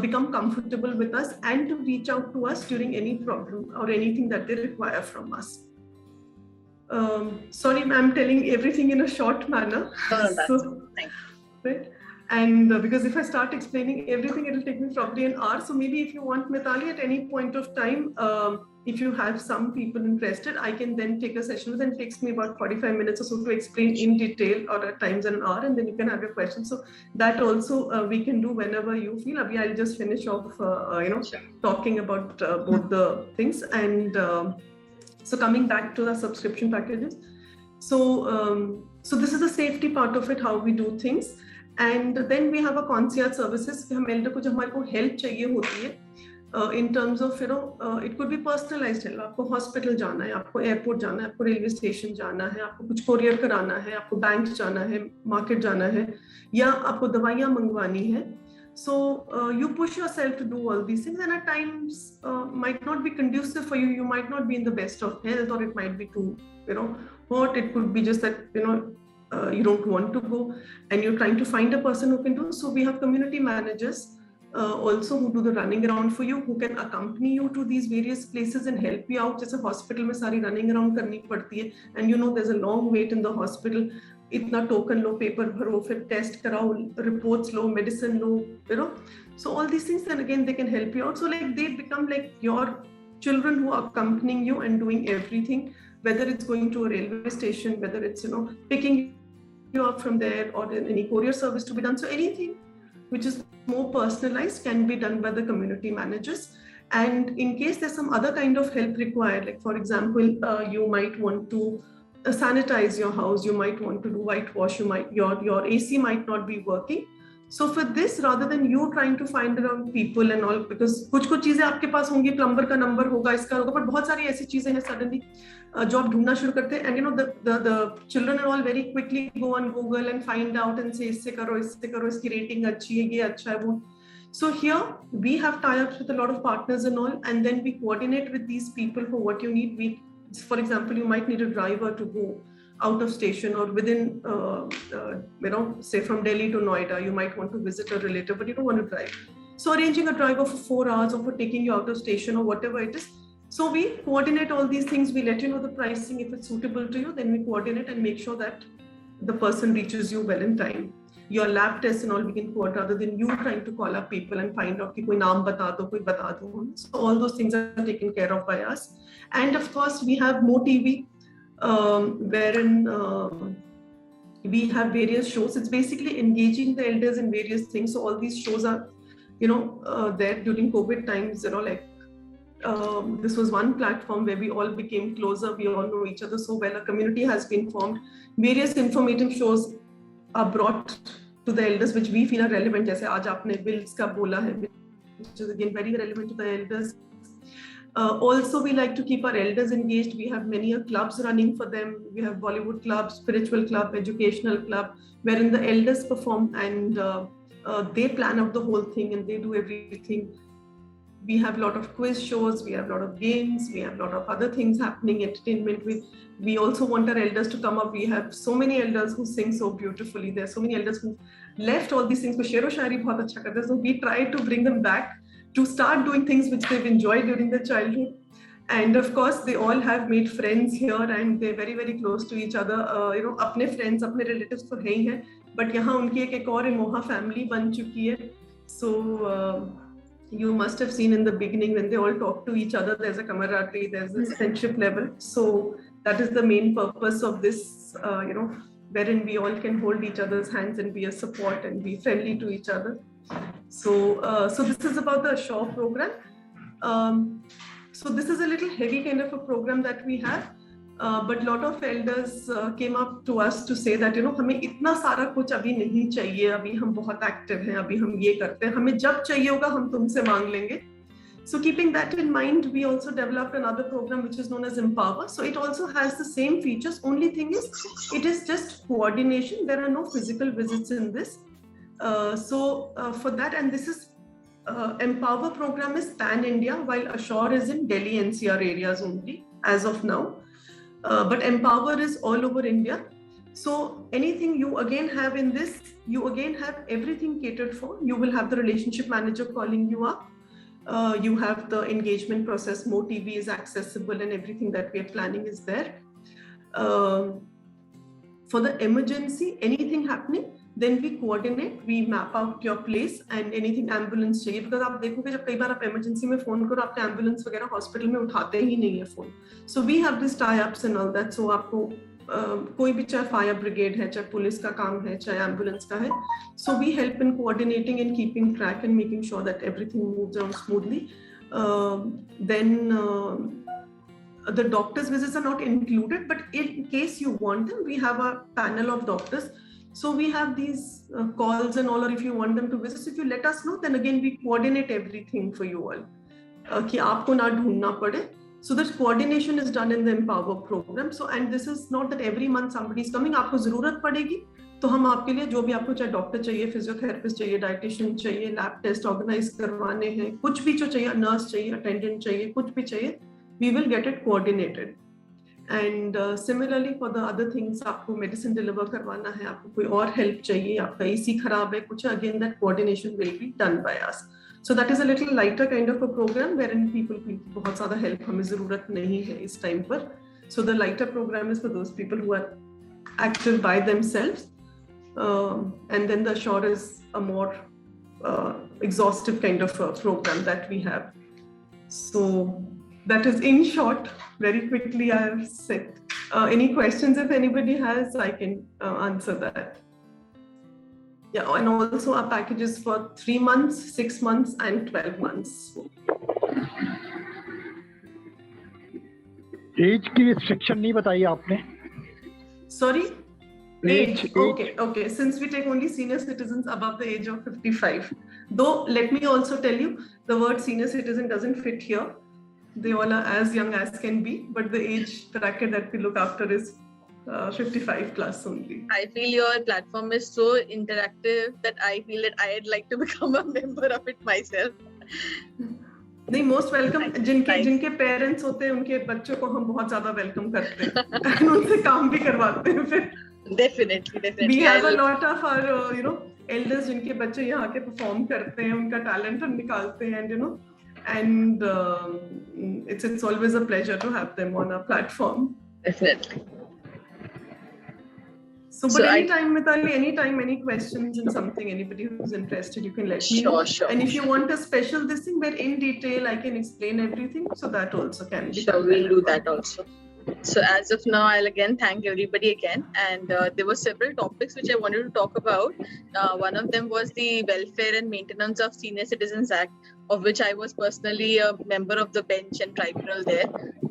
become comfortable with us and to reach out to us during any problem or anything that they require from us. Sorry, I'm telling everything in a short manner. Right? And because if I start explaining everything, it'll take me probably an hour. So maybe if you want, Mithali, at any point of time, if you have some people interested, I can then take a session with them. It takes me about 45 minutes or so to explain in detail, or at times an hour, and then you can have your questions. So that also we can do whenever you feel. Abhi, I'll just finish off, talking about both the things. And so coming back to the subscription packages. So, so this is the safety part of it, how we do things. And then we have a concierge services. हम elder को जब हमारे को help चाहिए होती है, in terms of, it could be personalized help. आपको hospital जाना है, आपको airport जाना है, आपको railway station जाना है, आपको कुछ courier कराना है, आपको बैंक जाना है, market जाना है, या आपको दवाइयाँ मंगवानी है. So you push yourself to do all these things, and at times might not be conducive for you. You might not be in the best of health, or it might be too, hot. It could be just that, you don't want to go, and you're trying to find a person who can do. So we have community managers also who do the running around for you, who can accompany you to these various places and help you out. जैसे hospital में सारी running around करनी पड़ती है, and there's a long wait in the hospital. इतना token लो, paper भरो, फिर test कराओ, reports low, medicine low, So all these things, then again they can help you out. So like they become like your children who are accompanying you and doing everything, whether it's going to a railway station, whether it's picking you up from there, or any courier service to be done. So anything which is more personalized can be done by the community managers. And in case there's some other kind of help required, like for example, you might want to sanitize your house, you might want to do whitewash, your AC might not be working. So for this, rather than you trying to find around people and all, because कुछ चीजें आपके पास होंगी, plumber का number होगा, इसका होगा, but बहुत सारी ऐसी चीजें हैं suddenly जो आप ढूंढना शुरू करते हैं, and the children and all very quickly go on Google and find out and say इससे करो, इसकी rating अच्छी है, ये अच्छा है वो. So here we have tie-ups with a lot of partners and all, and then we coordinate with these people for what you need. For example, you might need a driver to go out of station, or within, say from Delhi to Noida, you might want to visit a relative, but you don't want to drive. So arranging a driver for 4 hours or for taking you out of station or whatever it is. So we coordinate all these things. We let you know the pricing. If it's suitable to you, then we coordinate and make sure that the person reaches you well in time. Your lab tests and all we can coordinate, rather than you trying to call up people and find out कि कोई नाम बता दो, कोई बता दो. So all those things are taken care of by us. And of course, we have Mo TV, wherein we have various shows. It's basically engaging the elders in various things. So all these shows are, there during COVID times, this was one platform where we all became closer. We all know each other so well. A community has been formed. Various informative shows are brought to the elders, which we feel are relevant. जैसे आज आपने wills का बोला है, which is again very relevant to the elders. Also, we like to keep our elders engaged. We have many clubs running for them. We have Bollywood club, spiritual club, educational club, wherein the elders perform and they plan out the whole thing and they do everything. We have a lot of quiz shows, we have a lot of games, we have a lot of other things happening, entertainment. We also want our elders to come up. We have so many elders who sing so beautifully. There are so many elders who left all these things. Shero Shari bahut acha karte hain. So we try to bring them back to start doing things which they've enjoyed during their childhood. And of course, they all have made friends here and they're very, very close to each other. अपने friends, अपने relatives तो है ही हैं, but यहाँ उनकी एक और Emoha family बन चुकी है. So you must have seen in the beginning when they all talk to each other, there's a camaraderie, there's a friendship level. So that is the main purpose of this, wherein we all can hold each other's hands and be a support and be friendly to each other. So this is about the Ashore program. So this is a little heavy kind of a program that we have, but a lot of elders came up to us to say that हमें इतना सारा कुछ अभी नहीं चाहिए, अभी हम बहुत active हैं, अभी हम ये करते हैं, हमें जब चाहिए होगा हम तुमसे मांग लेंगे. So keeping that in mind, we also developed another program which is known as Empower. So it also has the same features. Only thing is, it is just coordination. There are no physical visits in this. For that, and this is Empower program is pan-India, while Ashore is in Delhi NCR areas only as of now. But Empower is all over India. So anything you again have in this, you again have everything catered for. You will have the relationship manager calling you up. You have the engagement process. Mo TV is accessible and everything that we are planning is there. For the emergency, anything happening, then we coordinate, we map out your place and anything ambulance चाहिए, because आप देखोगे जब कई बार आप emergency में phone करो, आपने ambulance वगैरह hospital में उठाते ही नहीं है phone. So we have this tie-ups and all that. So आपको कोई भी चाहे fire brigade है, चाहे police का काम है, चाहे ambulance का है. So we help in coordinating and keeping track and making sure that everything moves on smoothly. Then the doctor's visits are not included, but in case you want them, we have a panel of doctors. So we have these calls and all, or if you want them to visit, so if you let us know, then again we coordinate everything for you all. कि आपको ना ढूंढना पड़े. So that coordination is done in the Empower program. So and this is not that every month somebody is coming. आपको जरूरत पड़ेगी तो हम आपके लिए जो भी आपको चाहे डॉक्टर चाहिए, फिजियोथेरेपिस्ट चाहिए, डाइटिशियन चाहिए, लैब टेस्ट ऑर्गेनाइज करवाने हैं, कुछ भी जो चाहिए, नर्स चाहिए, अटेंडेंट चाहिए, कुछ भी चाहिए, we will get it coordinated. And similarly for the other things, आपको मेडिसिन डिलीवर करवाना है, आपको कोई और हेल्प चाहिए, आपका AC खराब है, कुछ, again that coordination will be done by us. So that is a little lighter kind of a program wherein people बहुत ज़्यादा help हमें ज़रूरत नहीं है इस time पर. So the lighter program is for those people who are active by themselves. And then the Assure is a more exhaustive kind of a program that we have. So that is in short, very quickly I have said. Any questions if anybody has, I can answer that. Yeah, and also our packages for 3 months, 6 months, and 12 months. As की restriction नहीं बताई आपने. Sorry? Age. Okay. Since we take only senior citizens above the age of 55. Though, let me also tell you, the word senior citizen doesn't fit here. They all are as young as can be, but the age bracket that we look after is 55 plus only. I feel your platform is so interactive that I feel that I'd like to become a member of it myself. नहीं, most welcome. जिनके parents होते हैं उनके बच्चों को हम बहुत ज्यादा वेलकम करते हैं उनसे काम भी करवाते हैं फिर. Definitely. We have a lot of our elders जिनके बच्चे यहाँ के परफॉर्म करते हैं, उनका टैलेंट हम निकालते हैं, and it's always a pleasure to have them on our platform. Definitely. So anytime, Mithali, anytime, any questions and something, anybody who's interested, you can let me know. Sure. And if you want a special this thing where in detail I can explain everything, so that also can be. Sure, we'll do that also. So as of now, I'll again thank everybody again. And there were several topics which I wanted to talk about. One of them was the Welfare and Maintenance of Senior Citizens Act, of which I was personally a member of the bench and tribunal there.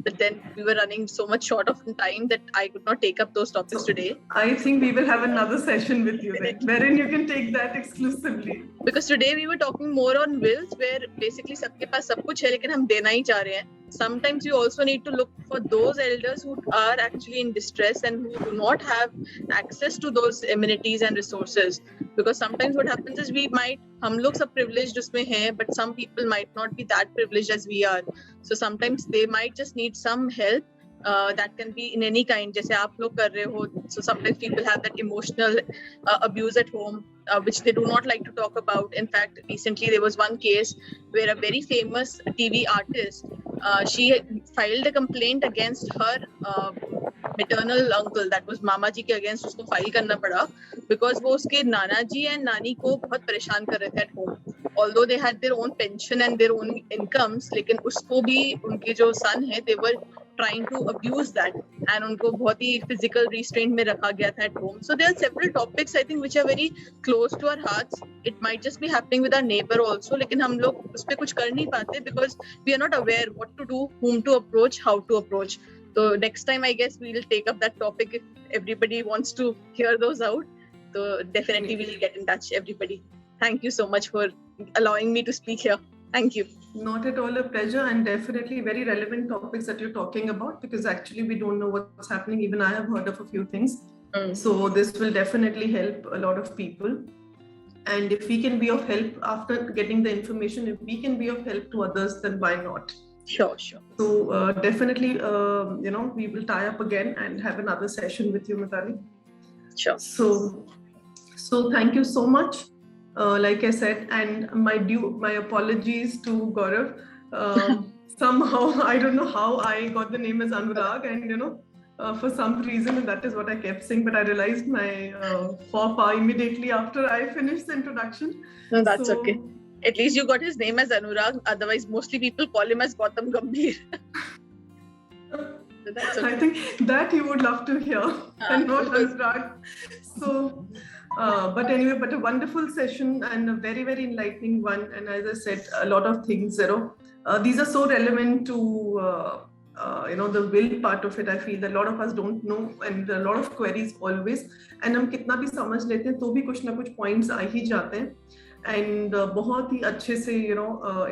But then we were running so much short of time that I could not take up those topics today. I think we will have another session with you then, wherein you can take that exclusively. Because today we were talking more on wills, where basically सबके पास सब कुछ है लेकिन हम देना ही चाह रहे हैं. Sometimes you also need to look for those elders who are actually in distress and who do not have access to those amenities and resources. Because sometimes what happens is हम लोग सब privileged उसमें हैं, but some people might not be that privileged as we are. So sometimes they might just need some help. That can be in any kind, जैसे आप लोग कर रहे हो. So sometimes people have that emotional abuse at home, which they do not like to talk about. In fact, recently there was one case where a very famous TV artist, she filed a complaint against her maternal uncle, that was मामा जी के against उसको file करना पड़ा, because वो उसके नाना जी and नानी को बहुत परेशान कर रहे थे at home. Although they had their own pension and their own incomes, लेकिन उसको भी उनके जो son है, they were trying to abuse that, and उनको बहुत ही physical restraint में रखा गया था at home. So there are several topics I think which are very close to our hearts. It might just be happening with our neighbor also, लेकिन हम लोग उस पे कुछ कर नहीं पाते because we are not aware what to do, whom to approach, how to approach. So next time I guess we will take up that topic if everybody wants to hear those out. So definitely we will get in touch, everybody. Thank you so much for allowing me to speak here. Thank you. Not at all, a pleasure, and definitely very relevant topics that you're talking about, because actually we don't know what's happening. Even I have heard of a few things. So this will definitely help a lot of people. And if we can be of help after getting the information, if we can be of help to others, then why not? Sure. So definitely, we will tie up again and have another session with you, Mithali. Sure. So thank you so much. Like I said, and my apologies to Gaurav. Somehow, I don't know how I got the name as Anurag, and for some reason, that is what I kept saying, but I realized my faux pas immediately after I finished the introduction. No, that's okay. At least you got his name as Anurag. Otherwise, mostly people call him as Gautam Gambhir. So that's okay. I think that you would love to hear, and not Anurag. So. But anyway, a wonderful session and a very, very enlightening one. And as I said, a lot of things, these are so relevant to, the will part of it. I feel that a lot of us don't know, and there are a lot of queries always. And हम कितना भी समझ लेते हैं, तो भी कुछ ना कुछ points आ ही जाते हैं. And बहुत ही अच्छे से,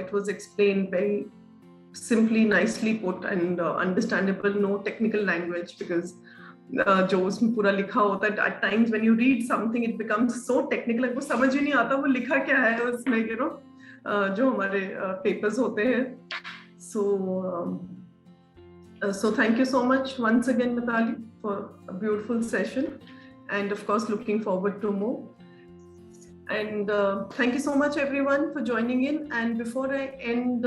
it was explained very simply nicely put and understandable, no technical language, because जो उसमें पूरा लिखा होता है, at times when you read something it becomes so technical, वो समझ ही नहीं आता वो लिखा क्या है उसमें, you know, जो हमारे papers होते हैं. So thank you so much once again, Mithali, for a beautiful session, and of course looking forward to more. And thank you so much everyone for joining in. And before I end,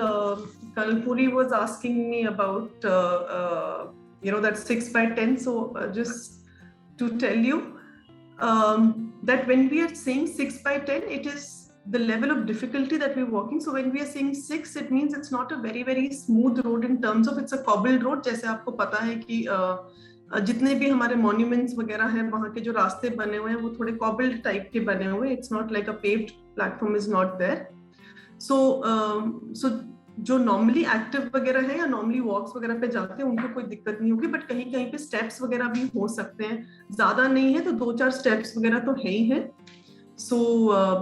Colonel Puri was asking me about you know, that 6x10. So just to tell you that when we are saying 6x10, it is the level of difficulty that we're walking. So when we are saying 6, it means it's not a very, very smooth road in terms of it's a cobbled road. जैसे आपको पता है कि जितने भी हमारे monuments वगैरह हैं, वहाँ के जो रास्ते बने हुए हैं वो थोड़े cobbled type के बने हुए हैं. It's not like a paved platform is not there. So जो नॉर्मली एक्टिव वगैरह है या नॉर्मली वॉक्स वगैरह पे जाते हैं उनको कोई दिक्कत नहीं होगी, बट कहीं कहीं पे स्टेप्स वगैरह भी हो सकते हैं. ज्यादा नहीं है तो 2-4 स्टेप्स वगैरह तो है ही है. So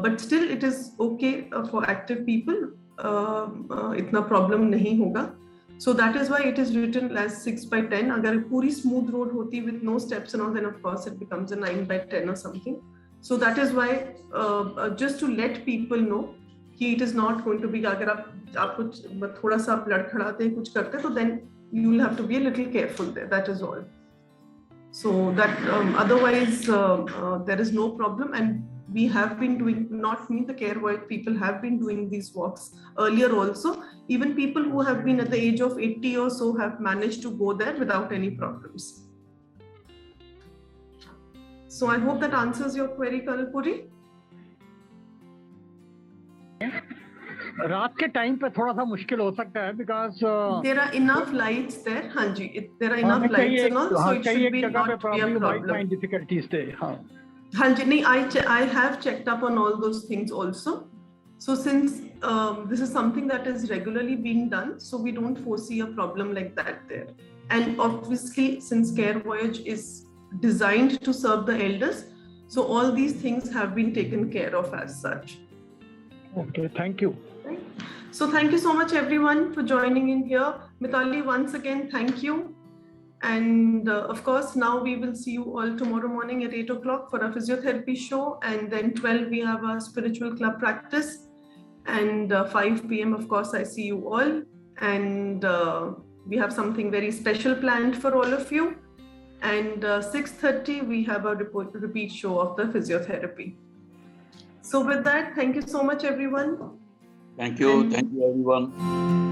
but still it is okay for active people, इतना प्रॉब्लम नहीं होगा. So that is why it is written as 6x10. अगर पूरी स्मूथ रोड होती with no steps and all, then of course it becomes a 9x10 or something. So that is why just to let people know कि it is not going to be, अगर आप कुछ थोड़ा सा आप लड़खड़ाते हैं, कुछ करते हैं, तो then you will have to be a little careful there. That is all. So that otherwise there is no problem. And we have been doing, not me, the care work people have been doing these walks earlier also. Even people who have been at the age of 80 or so have managed to go there without any problems. So I hope that answers your query, Colonel Puri. रात के time पे थोड़ा सा मुश्किल हो सकता है, because there are enough lights there. हाँ जी, there are enough lights and all, so it should be not be a problem. Difficulties there. हाँ जी, नहीं, I have checked up on all those things also. So since this is something that is regularly being done, so we don't foresee a problem like that there. And obviously, since Care Voyage is designed to serve the elders, so all these things have been taken care of as such. Okay, thank you. So thank you so much everyone for joining in here. Mithali, once again, thank you. And of course, now we will see you all tomorrow morning at 8 o'clock for our physiotherapy show. And then 12, we have our spiritual club practice. And 5 p.m, of course, I see you all. And we have something very special planned for all of you. And 6:30, we have a repeat show of the physiotherapy. So with that, thank you so much, everyone. Thank you. Thank you, everyone.